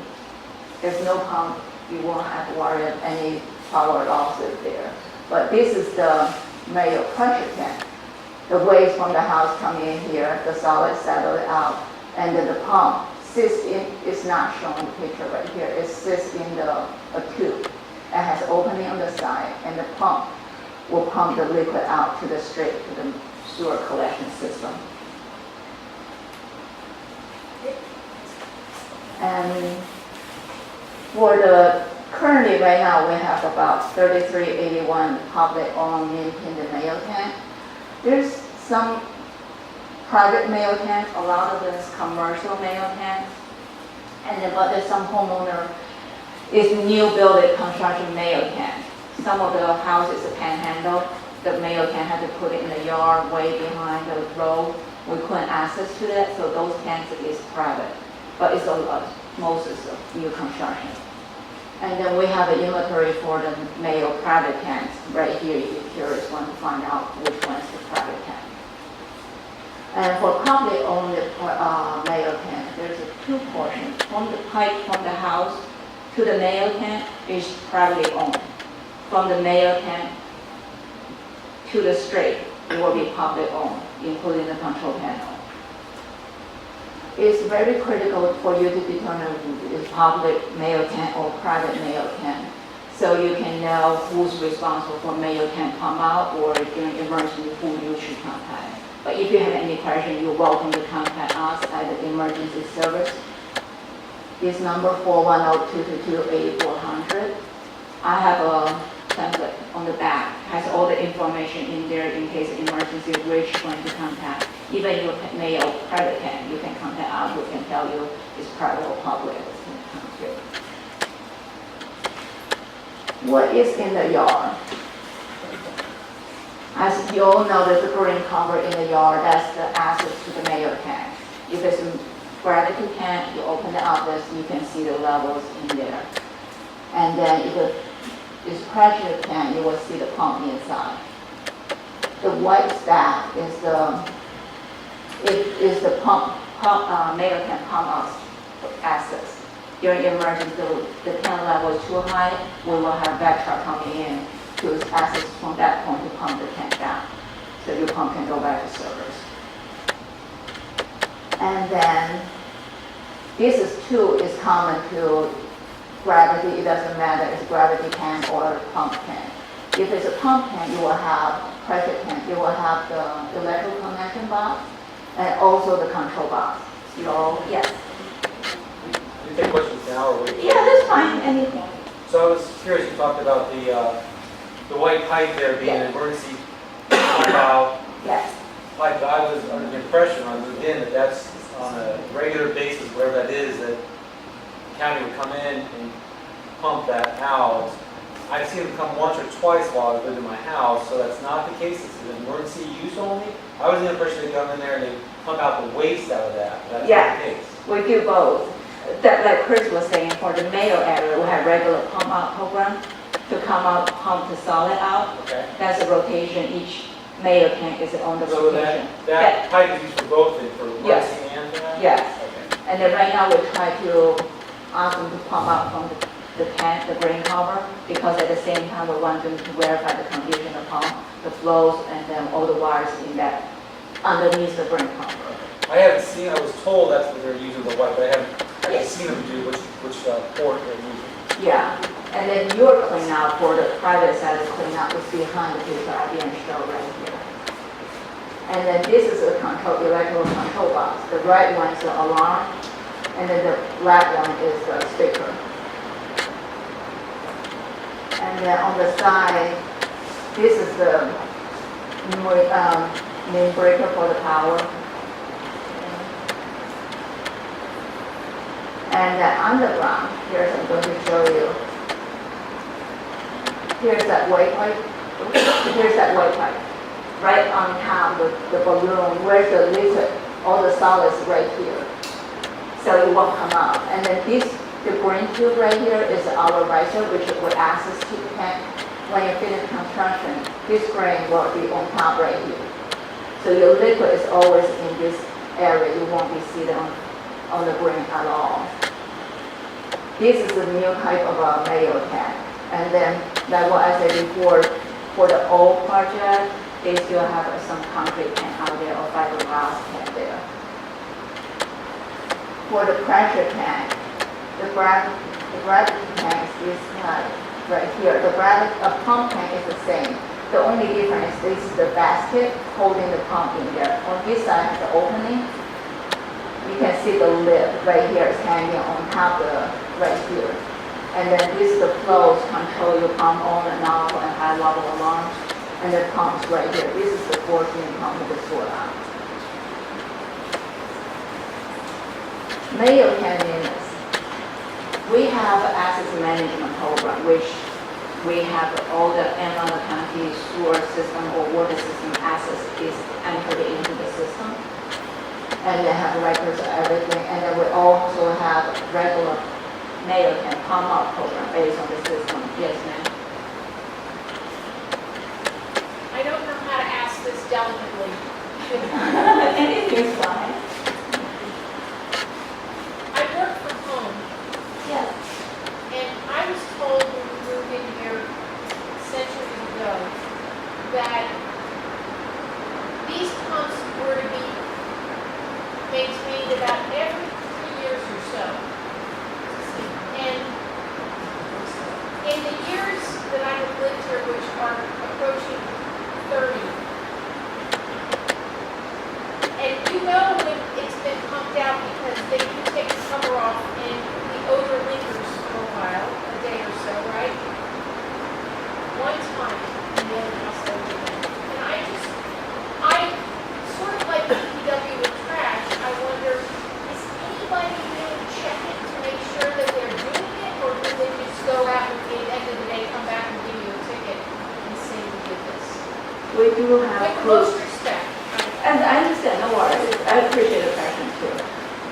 There's no pump. You won't have to worry about any power losses there. But this is the Mayo pressure tank. The waste from the house coming in here, the solid settled out, and then the pump sits in, it's not shown in the picture right here, it sits in a tube. It has opening on the side, and the pump will pump the liquid out to the straight to the sewer collection system. And for the, currently right now we have about 3381 public-owned maintained Mayo tank. There's some private Mayo tanks, a lot of them is commercial Mayo tanks. And then, but there's some homeowner is new building construction Mayo tank. Some of the houses are panhandle, the Mayo tank had to put it in the yard way behind the road. We couldn't access to that, so those tanks is private. But it's a most of the new construction. And then we have an inventory for the Mayo private tanks right here, if you're curious, want to find out which one is the private tank. And for public owned Mayo tank, there's two portions. From the pipe from the house to the Mayo tank is privately owned. From the Mayo tank to the street, it will be public owned, including the control panel. It's very critical for you to determine if public Mayo tank or private Mayo tank, so you can know who's responsible for Mayo tank pump out, or during emergency who you should contact. But if you have any question, you're welcome to contact us at the emergency service. This number 410-222-8400. I have a template on the back, has all the information in there in case of emergency, which one to contact. Even your Mayo private tank, you can contact us, we can tell you it's private or public. What is in the yard? As you all know, there's a green cover in the yard, that's the access to the Mayo tank. If it's a gravity tank, you open the outlet, you can see the levels in there. And then if it's pressure tank, you will see the pump inside. The white stack is the Mayo tank pump out access. During emergency, the tank level is too high, we will have back truck coming in to access from that point to pump the tank down, so your pump can go back to service. And then this is common to gravity. It doesn't matter if it's gravity tank or pump tank. If it's a pump tank, you will have pressure tank. You will have the electrical connection box and also the control box. Yes. You take questions now or wait? Yeah, that's fine. Anything. So I was curious, you talked about the white pipe there being an emergency pump out Yes. pipe. I was under the impression when I moved in that that's on a regular basis, wherever that is, that the county would come in and pump that out. I've seen them come once or twice while I lived in my house, so that's not the case. It's an emergency use only. I was under the impression they come in there and they pump out the waste out of that. That's not the case. We do both. That, like Chris was saying, for the Mayo area, we have regular pump out program to come out, pump the solid out. Okay. That's a rotation. Each Mayo tank is on the So rotation. that pipe is used for both, for Yes. emergency and for that? Yes. Okay. And then right now we try to ask them to pump out from the tank, the green cover, because at the same time we want them to verify the condition of the pump, the flows, and then all the wires in that underneath the green cover. I haven't seen, I was told that's what they're using the white, but I haven't actually Yes. seen them do which port they're using. Yeah. And then your clean out for the private side of clean out is behind the picture I didn't show right here. And then this is a electrical control box. The right one is the alarm, and then the black one is the speaker. And then on the side, this is the main breaker for the power. And then underground, here's I'm going to show you. Here's that white pipe. Here's that white pipe. Right on top with the balloon, where's the liquid, all the solids right here. So it won't come out. And then the green tube right here is our riser, which will access to the tank. When you finish construction, this green will be on top right here. So your liquid is always in this area. You won't be seeing it on the green at all. This is the new type of a Mayo tank. And then, like what I said before, for the old project, they still have some concrete tank out there or fiberglass tank there. For the pressure tank, the gravity tank is this type right here. The pump tank is the same. The only difference is this is the basket holding the pump in there. On this side has the opening. You can see the lid right here is hanging on top right here. And then this is the flows control your pump on and off and high level alarms. And the pumps right here. This is the 14 pump with the solar out. Mayo tank units. We have an access management program, which we have all the Arundel County sewer system or water system access is entered into the system. and they have records of everything. And then we also have regular Mayo can pump out program based on the system. Yes, ma'am. I don't know how to ask this delicately. Anything's fine. I work from home, Yes. and I was told when we moved in here centuries ago that these pumps were to be maintained about every 3 years or so. And in the years that I have lived here, which are approaching 30, and you know when it's been pumped out because they do take the cover off and the odor lingers for a while, a day or so, right? One time in the other house I lived in, and I sort of like the DPW with trash, I wonder, is anybody really checking to make sure that they're doing it, or do they just go out and at the end of the day come back and give you a ticket and say we did this? We do have With crews. most respect. And I understand, no worries. I appreciate the question too.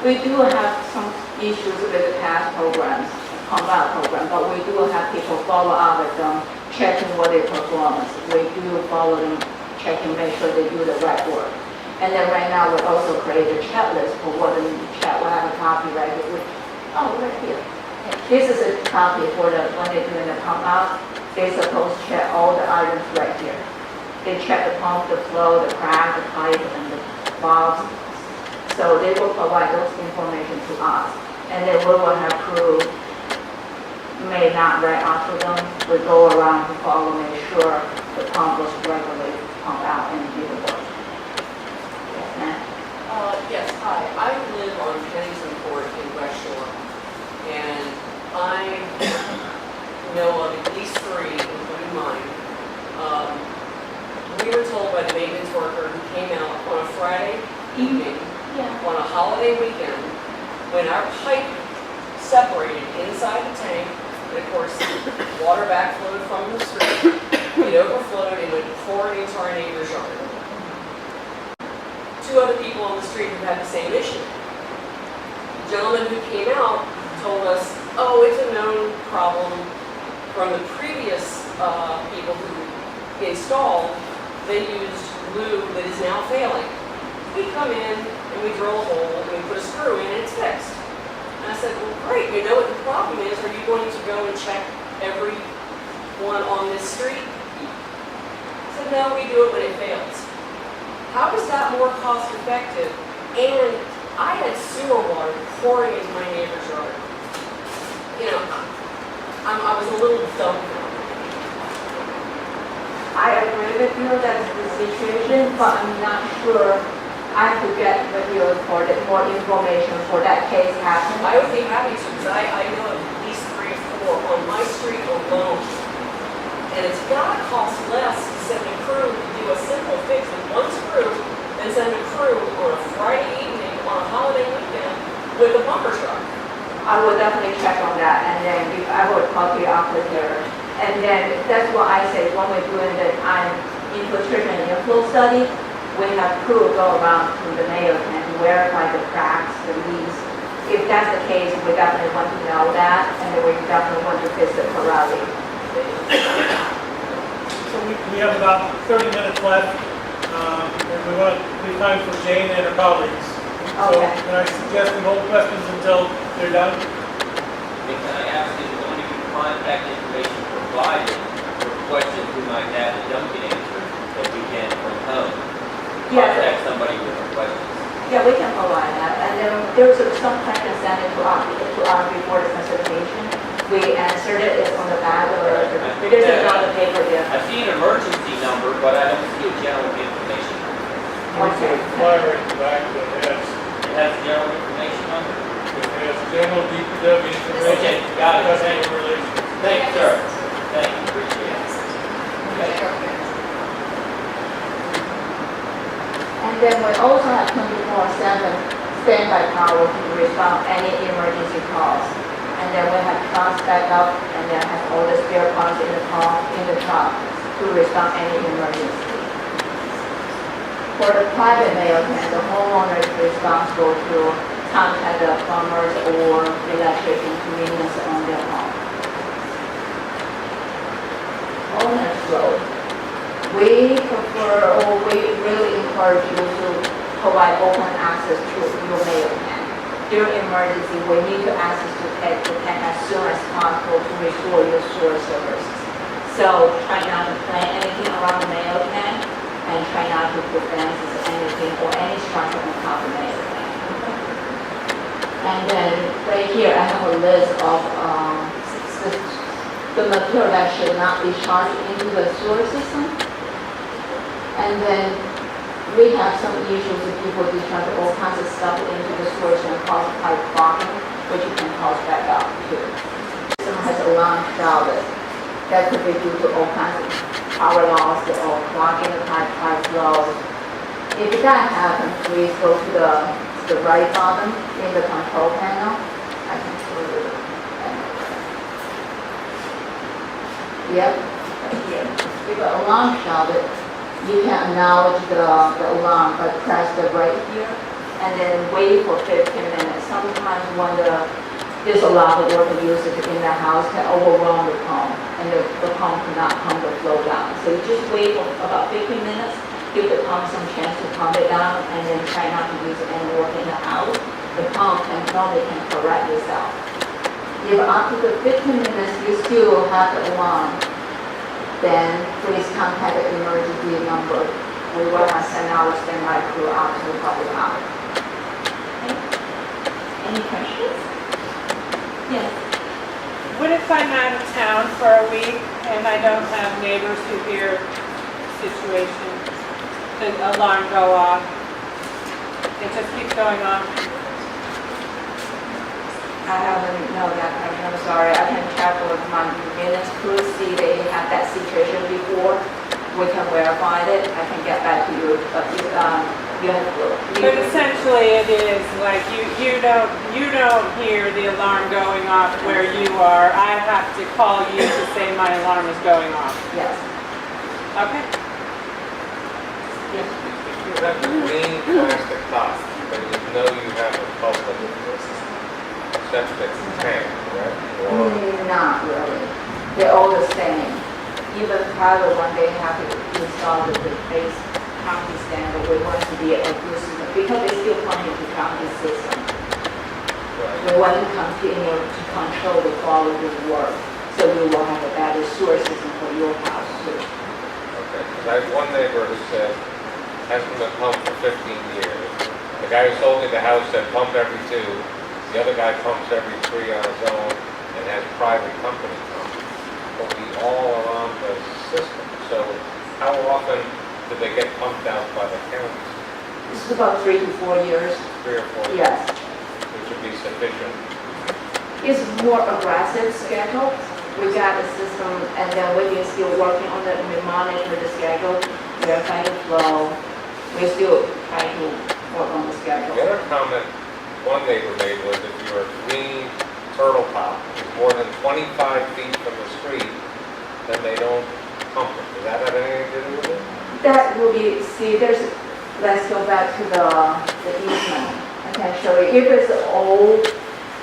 We do have some issues with the past programs, pump out program, but we do have people follow up with them, checking what their performance. We do follow them, checking, make sure they do the right work. And then right now, we also create a checklist for what they need to check. We have a copy right here. Right here. This is a copy for when they're doing the pump out. They're supposed to check all the items right here. They check the pump, the flow, the crack, the pipe, and the valves. So they will provide those information to us. And then we will have crew, may not right after them, we go around to follow, make sure the pump was regularly pumped out and do the work. Yes, ma'am. Yes, hi. I live on Kennington Court in West Shore, and I know of at least 3, including mine. We were told by the maintenance worker who came out on a Friday evening, on a holiday weekend, when our pipe separated inside the tank, and of course, water backflowed from the street, it overflowed and went pouring into our neighbor's yard. 2 other people on the street who had the same issue. The gentleman who came out told us, oh, it's a known problem from the previous people who installed. They used glue that is now failing. We come in and we drill a hole and we put a screw in and it's fixed. And I said, well, great, you know what the problem is. Are you going to go and check every one on this street? I said, no, we do it when it fails. How is that more cost effective? And I had sewer water pouring into my neighbor's yard. You know, I was a little dumbfounded. I agree with you, that's the situation, but I'm not sure I could get with you for the more information for that case happening. I would be happy to, because I know of at least 3 or 4 on my street alone. And it's gotta cost less to send a crew to do a simple fix with 1 screw than send a crew on a Friday evening on a holiday weekend with a bumper truck. I will definitely check on that, and then I will talk to you after here. And then that's what I say, when we're doing the infiltration and inflow study, we have crew go around to the Mayo and verify the cracks, the leaks. If that's the case, we definitely want to know that, and then we definitely want to fix it correctly. So we have about 30 minutes left, and we want to leave time for Jane and her colleagues. So Okay. can I suggest we hold questions until they're done? Can I ask, is there going to be contact information provided for questions we might have that don't get answered that we can from home? Yes. Contact somebody with our questions. Yeah, we can provide that. And then there's some question sent it to our before the consultation. We answered it, it's on the back of it isn't on the paper yet. I see an emergency number, but I don't see a general information number. Okay. Flyer at the back that has, It has a general information number? it has general DPW information. Okay, got it. Customer relations. Thank you, sir. Thank you, appreciate it. And then we also have 24/7 standby power to respond any emergency calls. And then we have trucks back up, and then have all the spare parts in the car, in the truck to respond any emergency. For the private mail, the homeowner is responsible to contact the plumbers or electrician to maintenance on their home. Owner's road. We prefer, or we really encourage you to provide open access to your Mayo tank. During emergency, we need to access to the tank as soon as possible to restore your sewer services. So try not to plant anything around the Mayo tank, and try not to put fences or anything or any structure on top of the Mayo tank. And then right here, I have a list of the material that should not be charged into the sewer system. And then we have some issues with people discharge all kinds of stuff into the sewer and cause pipe clogging, which you can cause back up too. The system has a long shower that could be due to all kinds of power loss or clogging the pipe flow. If that happens, please go to the right bottom in the control panel. I can show you. Yep, right here. If an alarm shouted, you can acknowledge the alarm by press the brake here and then wait for 15 minutes. Sometimes when there's a lot of water usage in the house can overwhelm the pump and the pump cannot pump the flow down. So you just wait for about 15 minutes, give the pump some chance to pump it down and then try not to use any water in the house. The pump normally can correct itself. If after the 15 minutes you still have the alarm, then please contact the emergency number. We will send our standby crew out to help you out. Okay. Any questions? Yes. What if I'm out of town for a week and I don't have neighbors who hear situations, the alarm go off, it just keeps going on? I haven't know that. I'm sorry. I can check with my maintenance crew, see they had that situation before. We can verify it. I can get back to you. But you have to. But essentially, it is like you don't hear the alarm going off where you are. I have to call you to say my alarm is going off. Yes. Okay. Yes. If you have the green plastic top, then you know you have a public septic tank, correct? Or Not really. They're all the same. Even private one, they have to install the base county standard. We want to be a good system because they still come into county system. We want to continue to control the quality of work, so we will have a better sewer system for your house too. okay, because I have one neighbor who said hasn't been pumped for 15 years. The guy who sold me the house said pump every 2. The other guy pumps every 3 on his own and has private company pump. But we all are on the system. So how often do they get pumped out by the county? This is about 3 to 4 years. 3 or 4 years? Yes. Which would be sufficient. It's more aggressive schedule. We got the system and then we've been still working on it. We monitor the schedule, verify the flow. We still try to work on the schedule. The other comment one neighbor made was if your green turtle top is more than 25 feet from the street, then they don't pump it. Does that have anything to do with it? That will be, see, let's go back to the easement. I can show you. If it's old,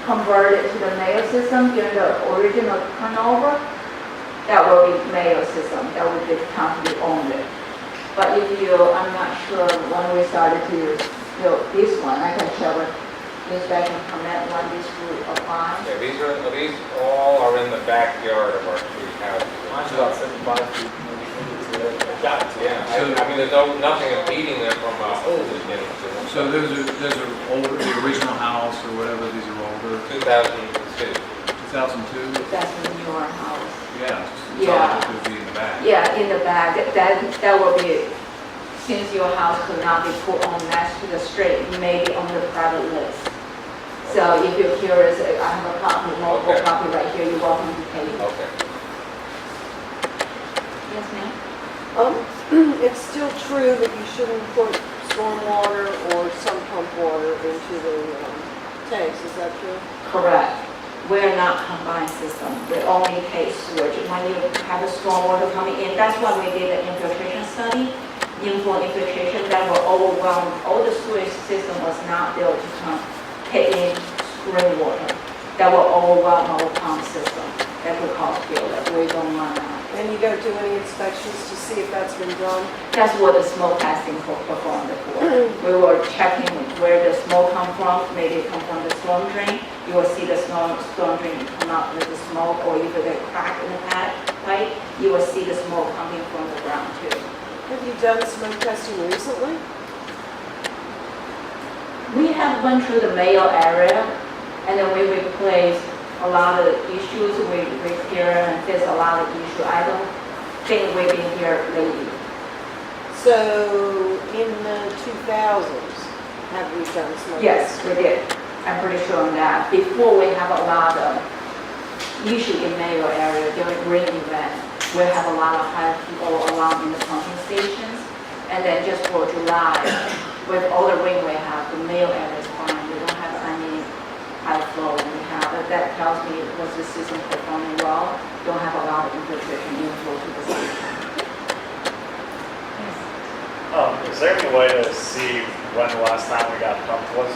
converted to the Mayo system during the original turnover, that will be Mayo system. That will be the county owned it. But if I'm not sure when we started to build this one, I can show it. Inspection permit when this will apply. Yeah, these all are in the backyard of our 3 houses. Mine's about 75 feet. Yeah, I mean, there's nothing impeding them from getting to them. So those are older, the original house or whatever, these are older. 2002. 2002? That's the newer house. Yeah. Yeah. It would be in the back. Yeah, in the back. That will be, since your house could not be put on next to the street, maybe on the private list. So if you're curious, I have a copy, multiple copy right here. You're welcome to take it. Okay. Yes, ma'am. It's still true that you shouldn't put stormwater or sump pump water into the tanks, is that true? Correct. We're not combined system. We only take sewage. When you have the stormwater coming in, that's why we did the infiltration study. Infiltration that will overwhelm all the sewage system was was not built to take in rainwater. That will overwhelm our pump system. That could cause failure. We don't want that. And you don't do any inspections to see if that's been done? That's what the smoke testing performed for. We were checking where the smoke come from. Maybe it come from the storm drain. You will see the storm drain come out with the smoke, or if there's a crack in the pipe, you will see the smoke coming from the ground too. Have you done smoke testing recently? We have went through the Mayo area, and then we replaced a lot of issues. We repair and fix a lot of issues. I don't think we've been here lately. So in the 2000s, have we done smoke? Yes, we did. I'm pretty sure on that. Before we have a lot of issue in Mayo area during rain event. We have a lot of high people around in the pumping stations. And then just for July, with all the rain we have, the Mayo area is fine. We don't have any high flow. That tells me was the system performing well. Don't have a lot of infiltration inflow to the system. Is there any way to see when the last time we got pumped was?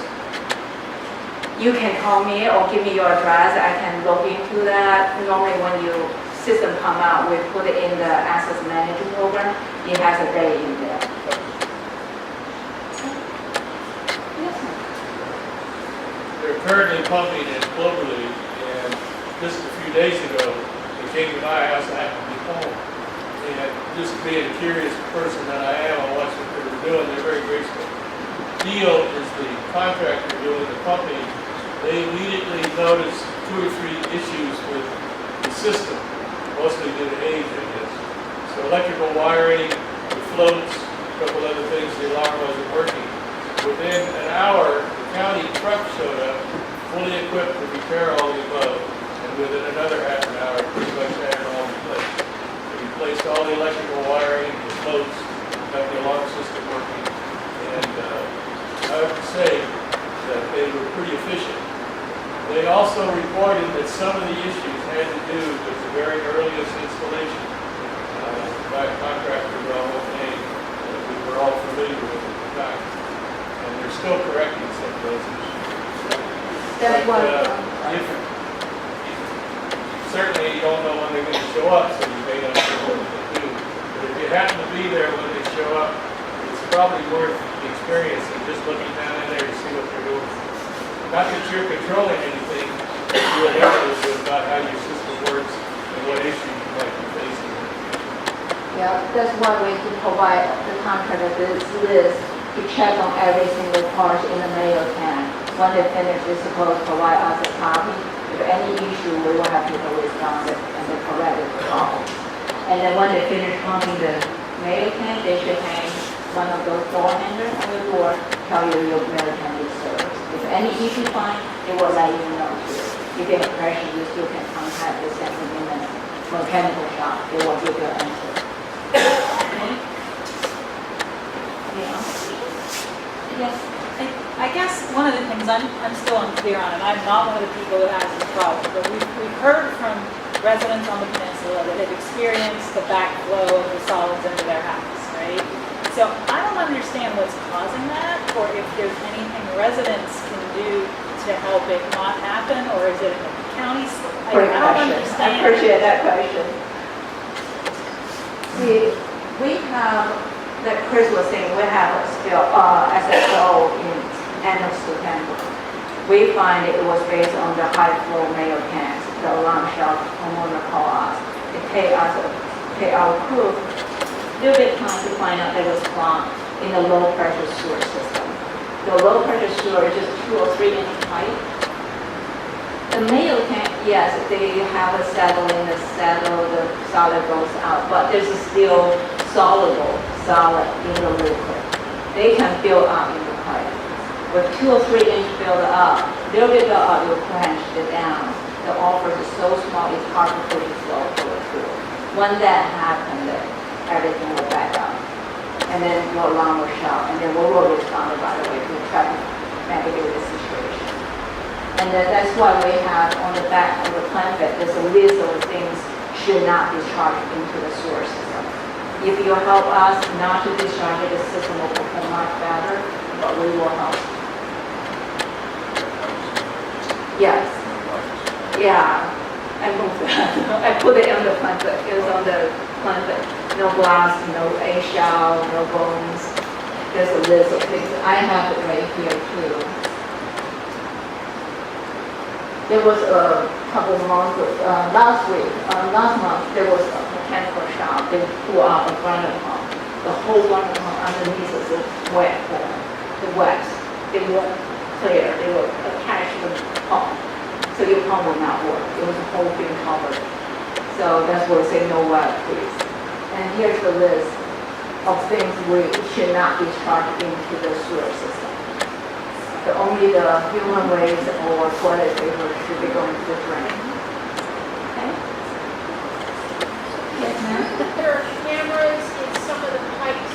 You can call me or give me your address. I can look into that. Normally when your system come out, we put it in the asset management program. It has a day in there. They're currently pumping in Cloverleaf, and just a few days ago, they came to my house. I happened to be home. And just being a curious person that I am, I watched what they were doing. They're very graceful. Deal is the contractor doing the pumping. They immediately noticed 2 or 3 issues with the system, mostly due to age, I guess. So electrical wiring, the floats, a couple other things, the alarm wasn't working. Within an hour, the county truck showed up, fully equipped to repair all the above. And within another half an hour, pretty much had it all replaced. They replaced all the electrical wiring, the floats, got the alarm system working. And I have to say that they were pretty efficient. They also reported that some of the issues had to do with the very earliest installation by a contractor well named that we were all familiar with at the time. And they're still correcting some of those issues. That's But, what. certainly you don't know when they're going to show up, so you may not know what to do. But if you happen to be there when they show up, it's probably worth the experience of just looking down in there to see what they're doing. Not that you're controlling anything, you'll learn a little bit about how your system works and what issues you might be facing. Yeah, that's why we can provide the contractor this list to check on every single part in the Mayo tank. When they finish, they're supposed to provide us a copy. If any issue, we will have people respond and they correct the problem. And then when they finish pumping the Mayo tank, they should hang one of those door hangers on the door, tell you your Mayo tank is serviced. If any issue find, they will let you know too. If you have questions, you still can contact the second unit mechanical shop. They will give you an answer. Okay? Yeah. Yes. I guess one of the things I'm still unclear on, and I'm not one of the people that has this problem, but we've heard from residents on the peninsula that have experienced the backflow of the solids into their house, right? So I don't understand what's causing that, or if there's anything residents can do to help it not happen, or is it the county's? I don't understand. I appreciate that question. See, we have, like Chris was saying, we have a still SSO in end of September. We find it was based on the high flow Mayo tanks. The alarm shell homeowner call us. It pay our crew a little bit time to find out there was clog in the low pressure sewer system. The low pressure sewer is just 2 or 3 inch pipe. The Mayo tank, yes, they have a settle in the settle, the solid goes out, but there's still solid in the liquid. They can build up in the pipe. With 2 or 3 inch build up, little bit build up, you quench it down. The offer is so small, it's hard to push it slow for the tool. When that happened, everything will back up. And then your alarm will shout, and then we will respond right away to try to navigate the situation. And then that's why we have on the back of the pamphlet, there's a list of things should not discharge into the sewer system. If you help us not to discharge it, the system will perform much better, but we will help Yes, yeah, I moved that. I put it on the plan, but it was on the plan, but no glass, no eggshell, no bones. There's a list of things. I have it right here too. There was a couple of months, last month, there was a mechanical shop. They pulled out a grinder pump. The whole grinder pump underneath is wet, the wet. They weren't clear. They were attached to the pump. So your pump will not work. It was a whole thing covered. So that's why I say no wet, please. And here's the list of things we should not discharge into the sewer system. Only the human waste or toilet paper should be going to the drain. Okay? Yes, ma'am? There are cameras in some of the pipes.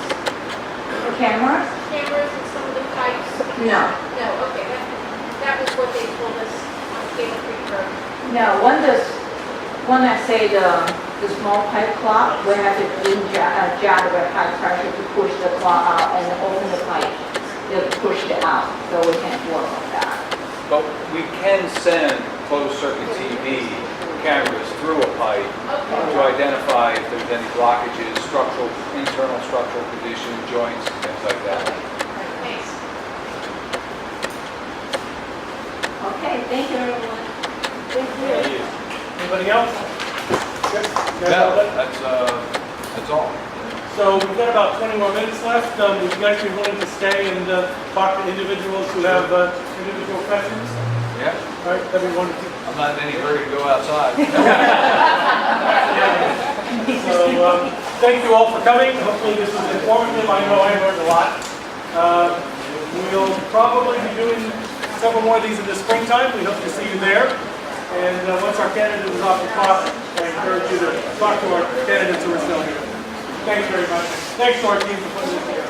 Cameras? Cameras in some of the pipes. No. No, okay, that was what they told us on Cable Creek Road. No, when I say the small pipe clog, we have to jab the pipe pressure to push the clog out and open the pipe. They'll push it out, so we can't work on that. But we can send closed circuit TV cameras through a pipe to identify if there's any blockages, internal structural conditions, joints, things like that. Thanks. Okay, thank you everyone. Thank you. Anybody else? Good. No, that's all. So we've got about 20 more minutes left. Would you guys be willing to stay and talk to individuals who have individual questions? Yeah. All right, that'd be wonderful. I'm not in any hurry to go outside. So thank you all for coming. Hopefully this was informative. I know I learned a lot. We'll probably be doing several more of these in the springtime. We hope to see you there. And once our candidate is off the clock, I encourage you to talk to our candidates who are still here. Thanks very much. Thanks to our team for putting this together.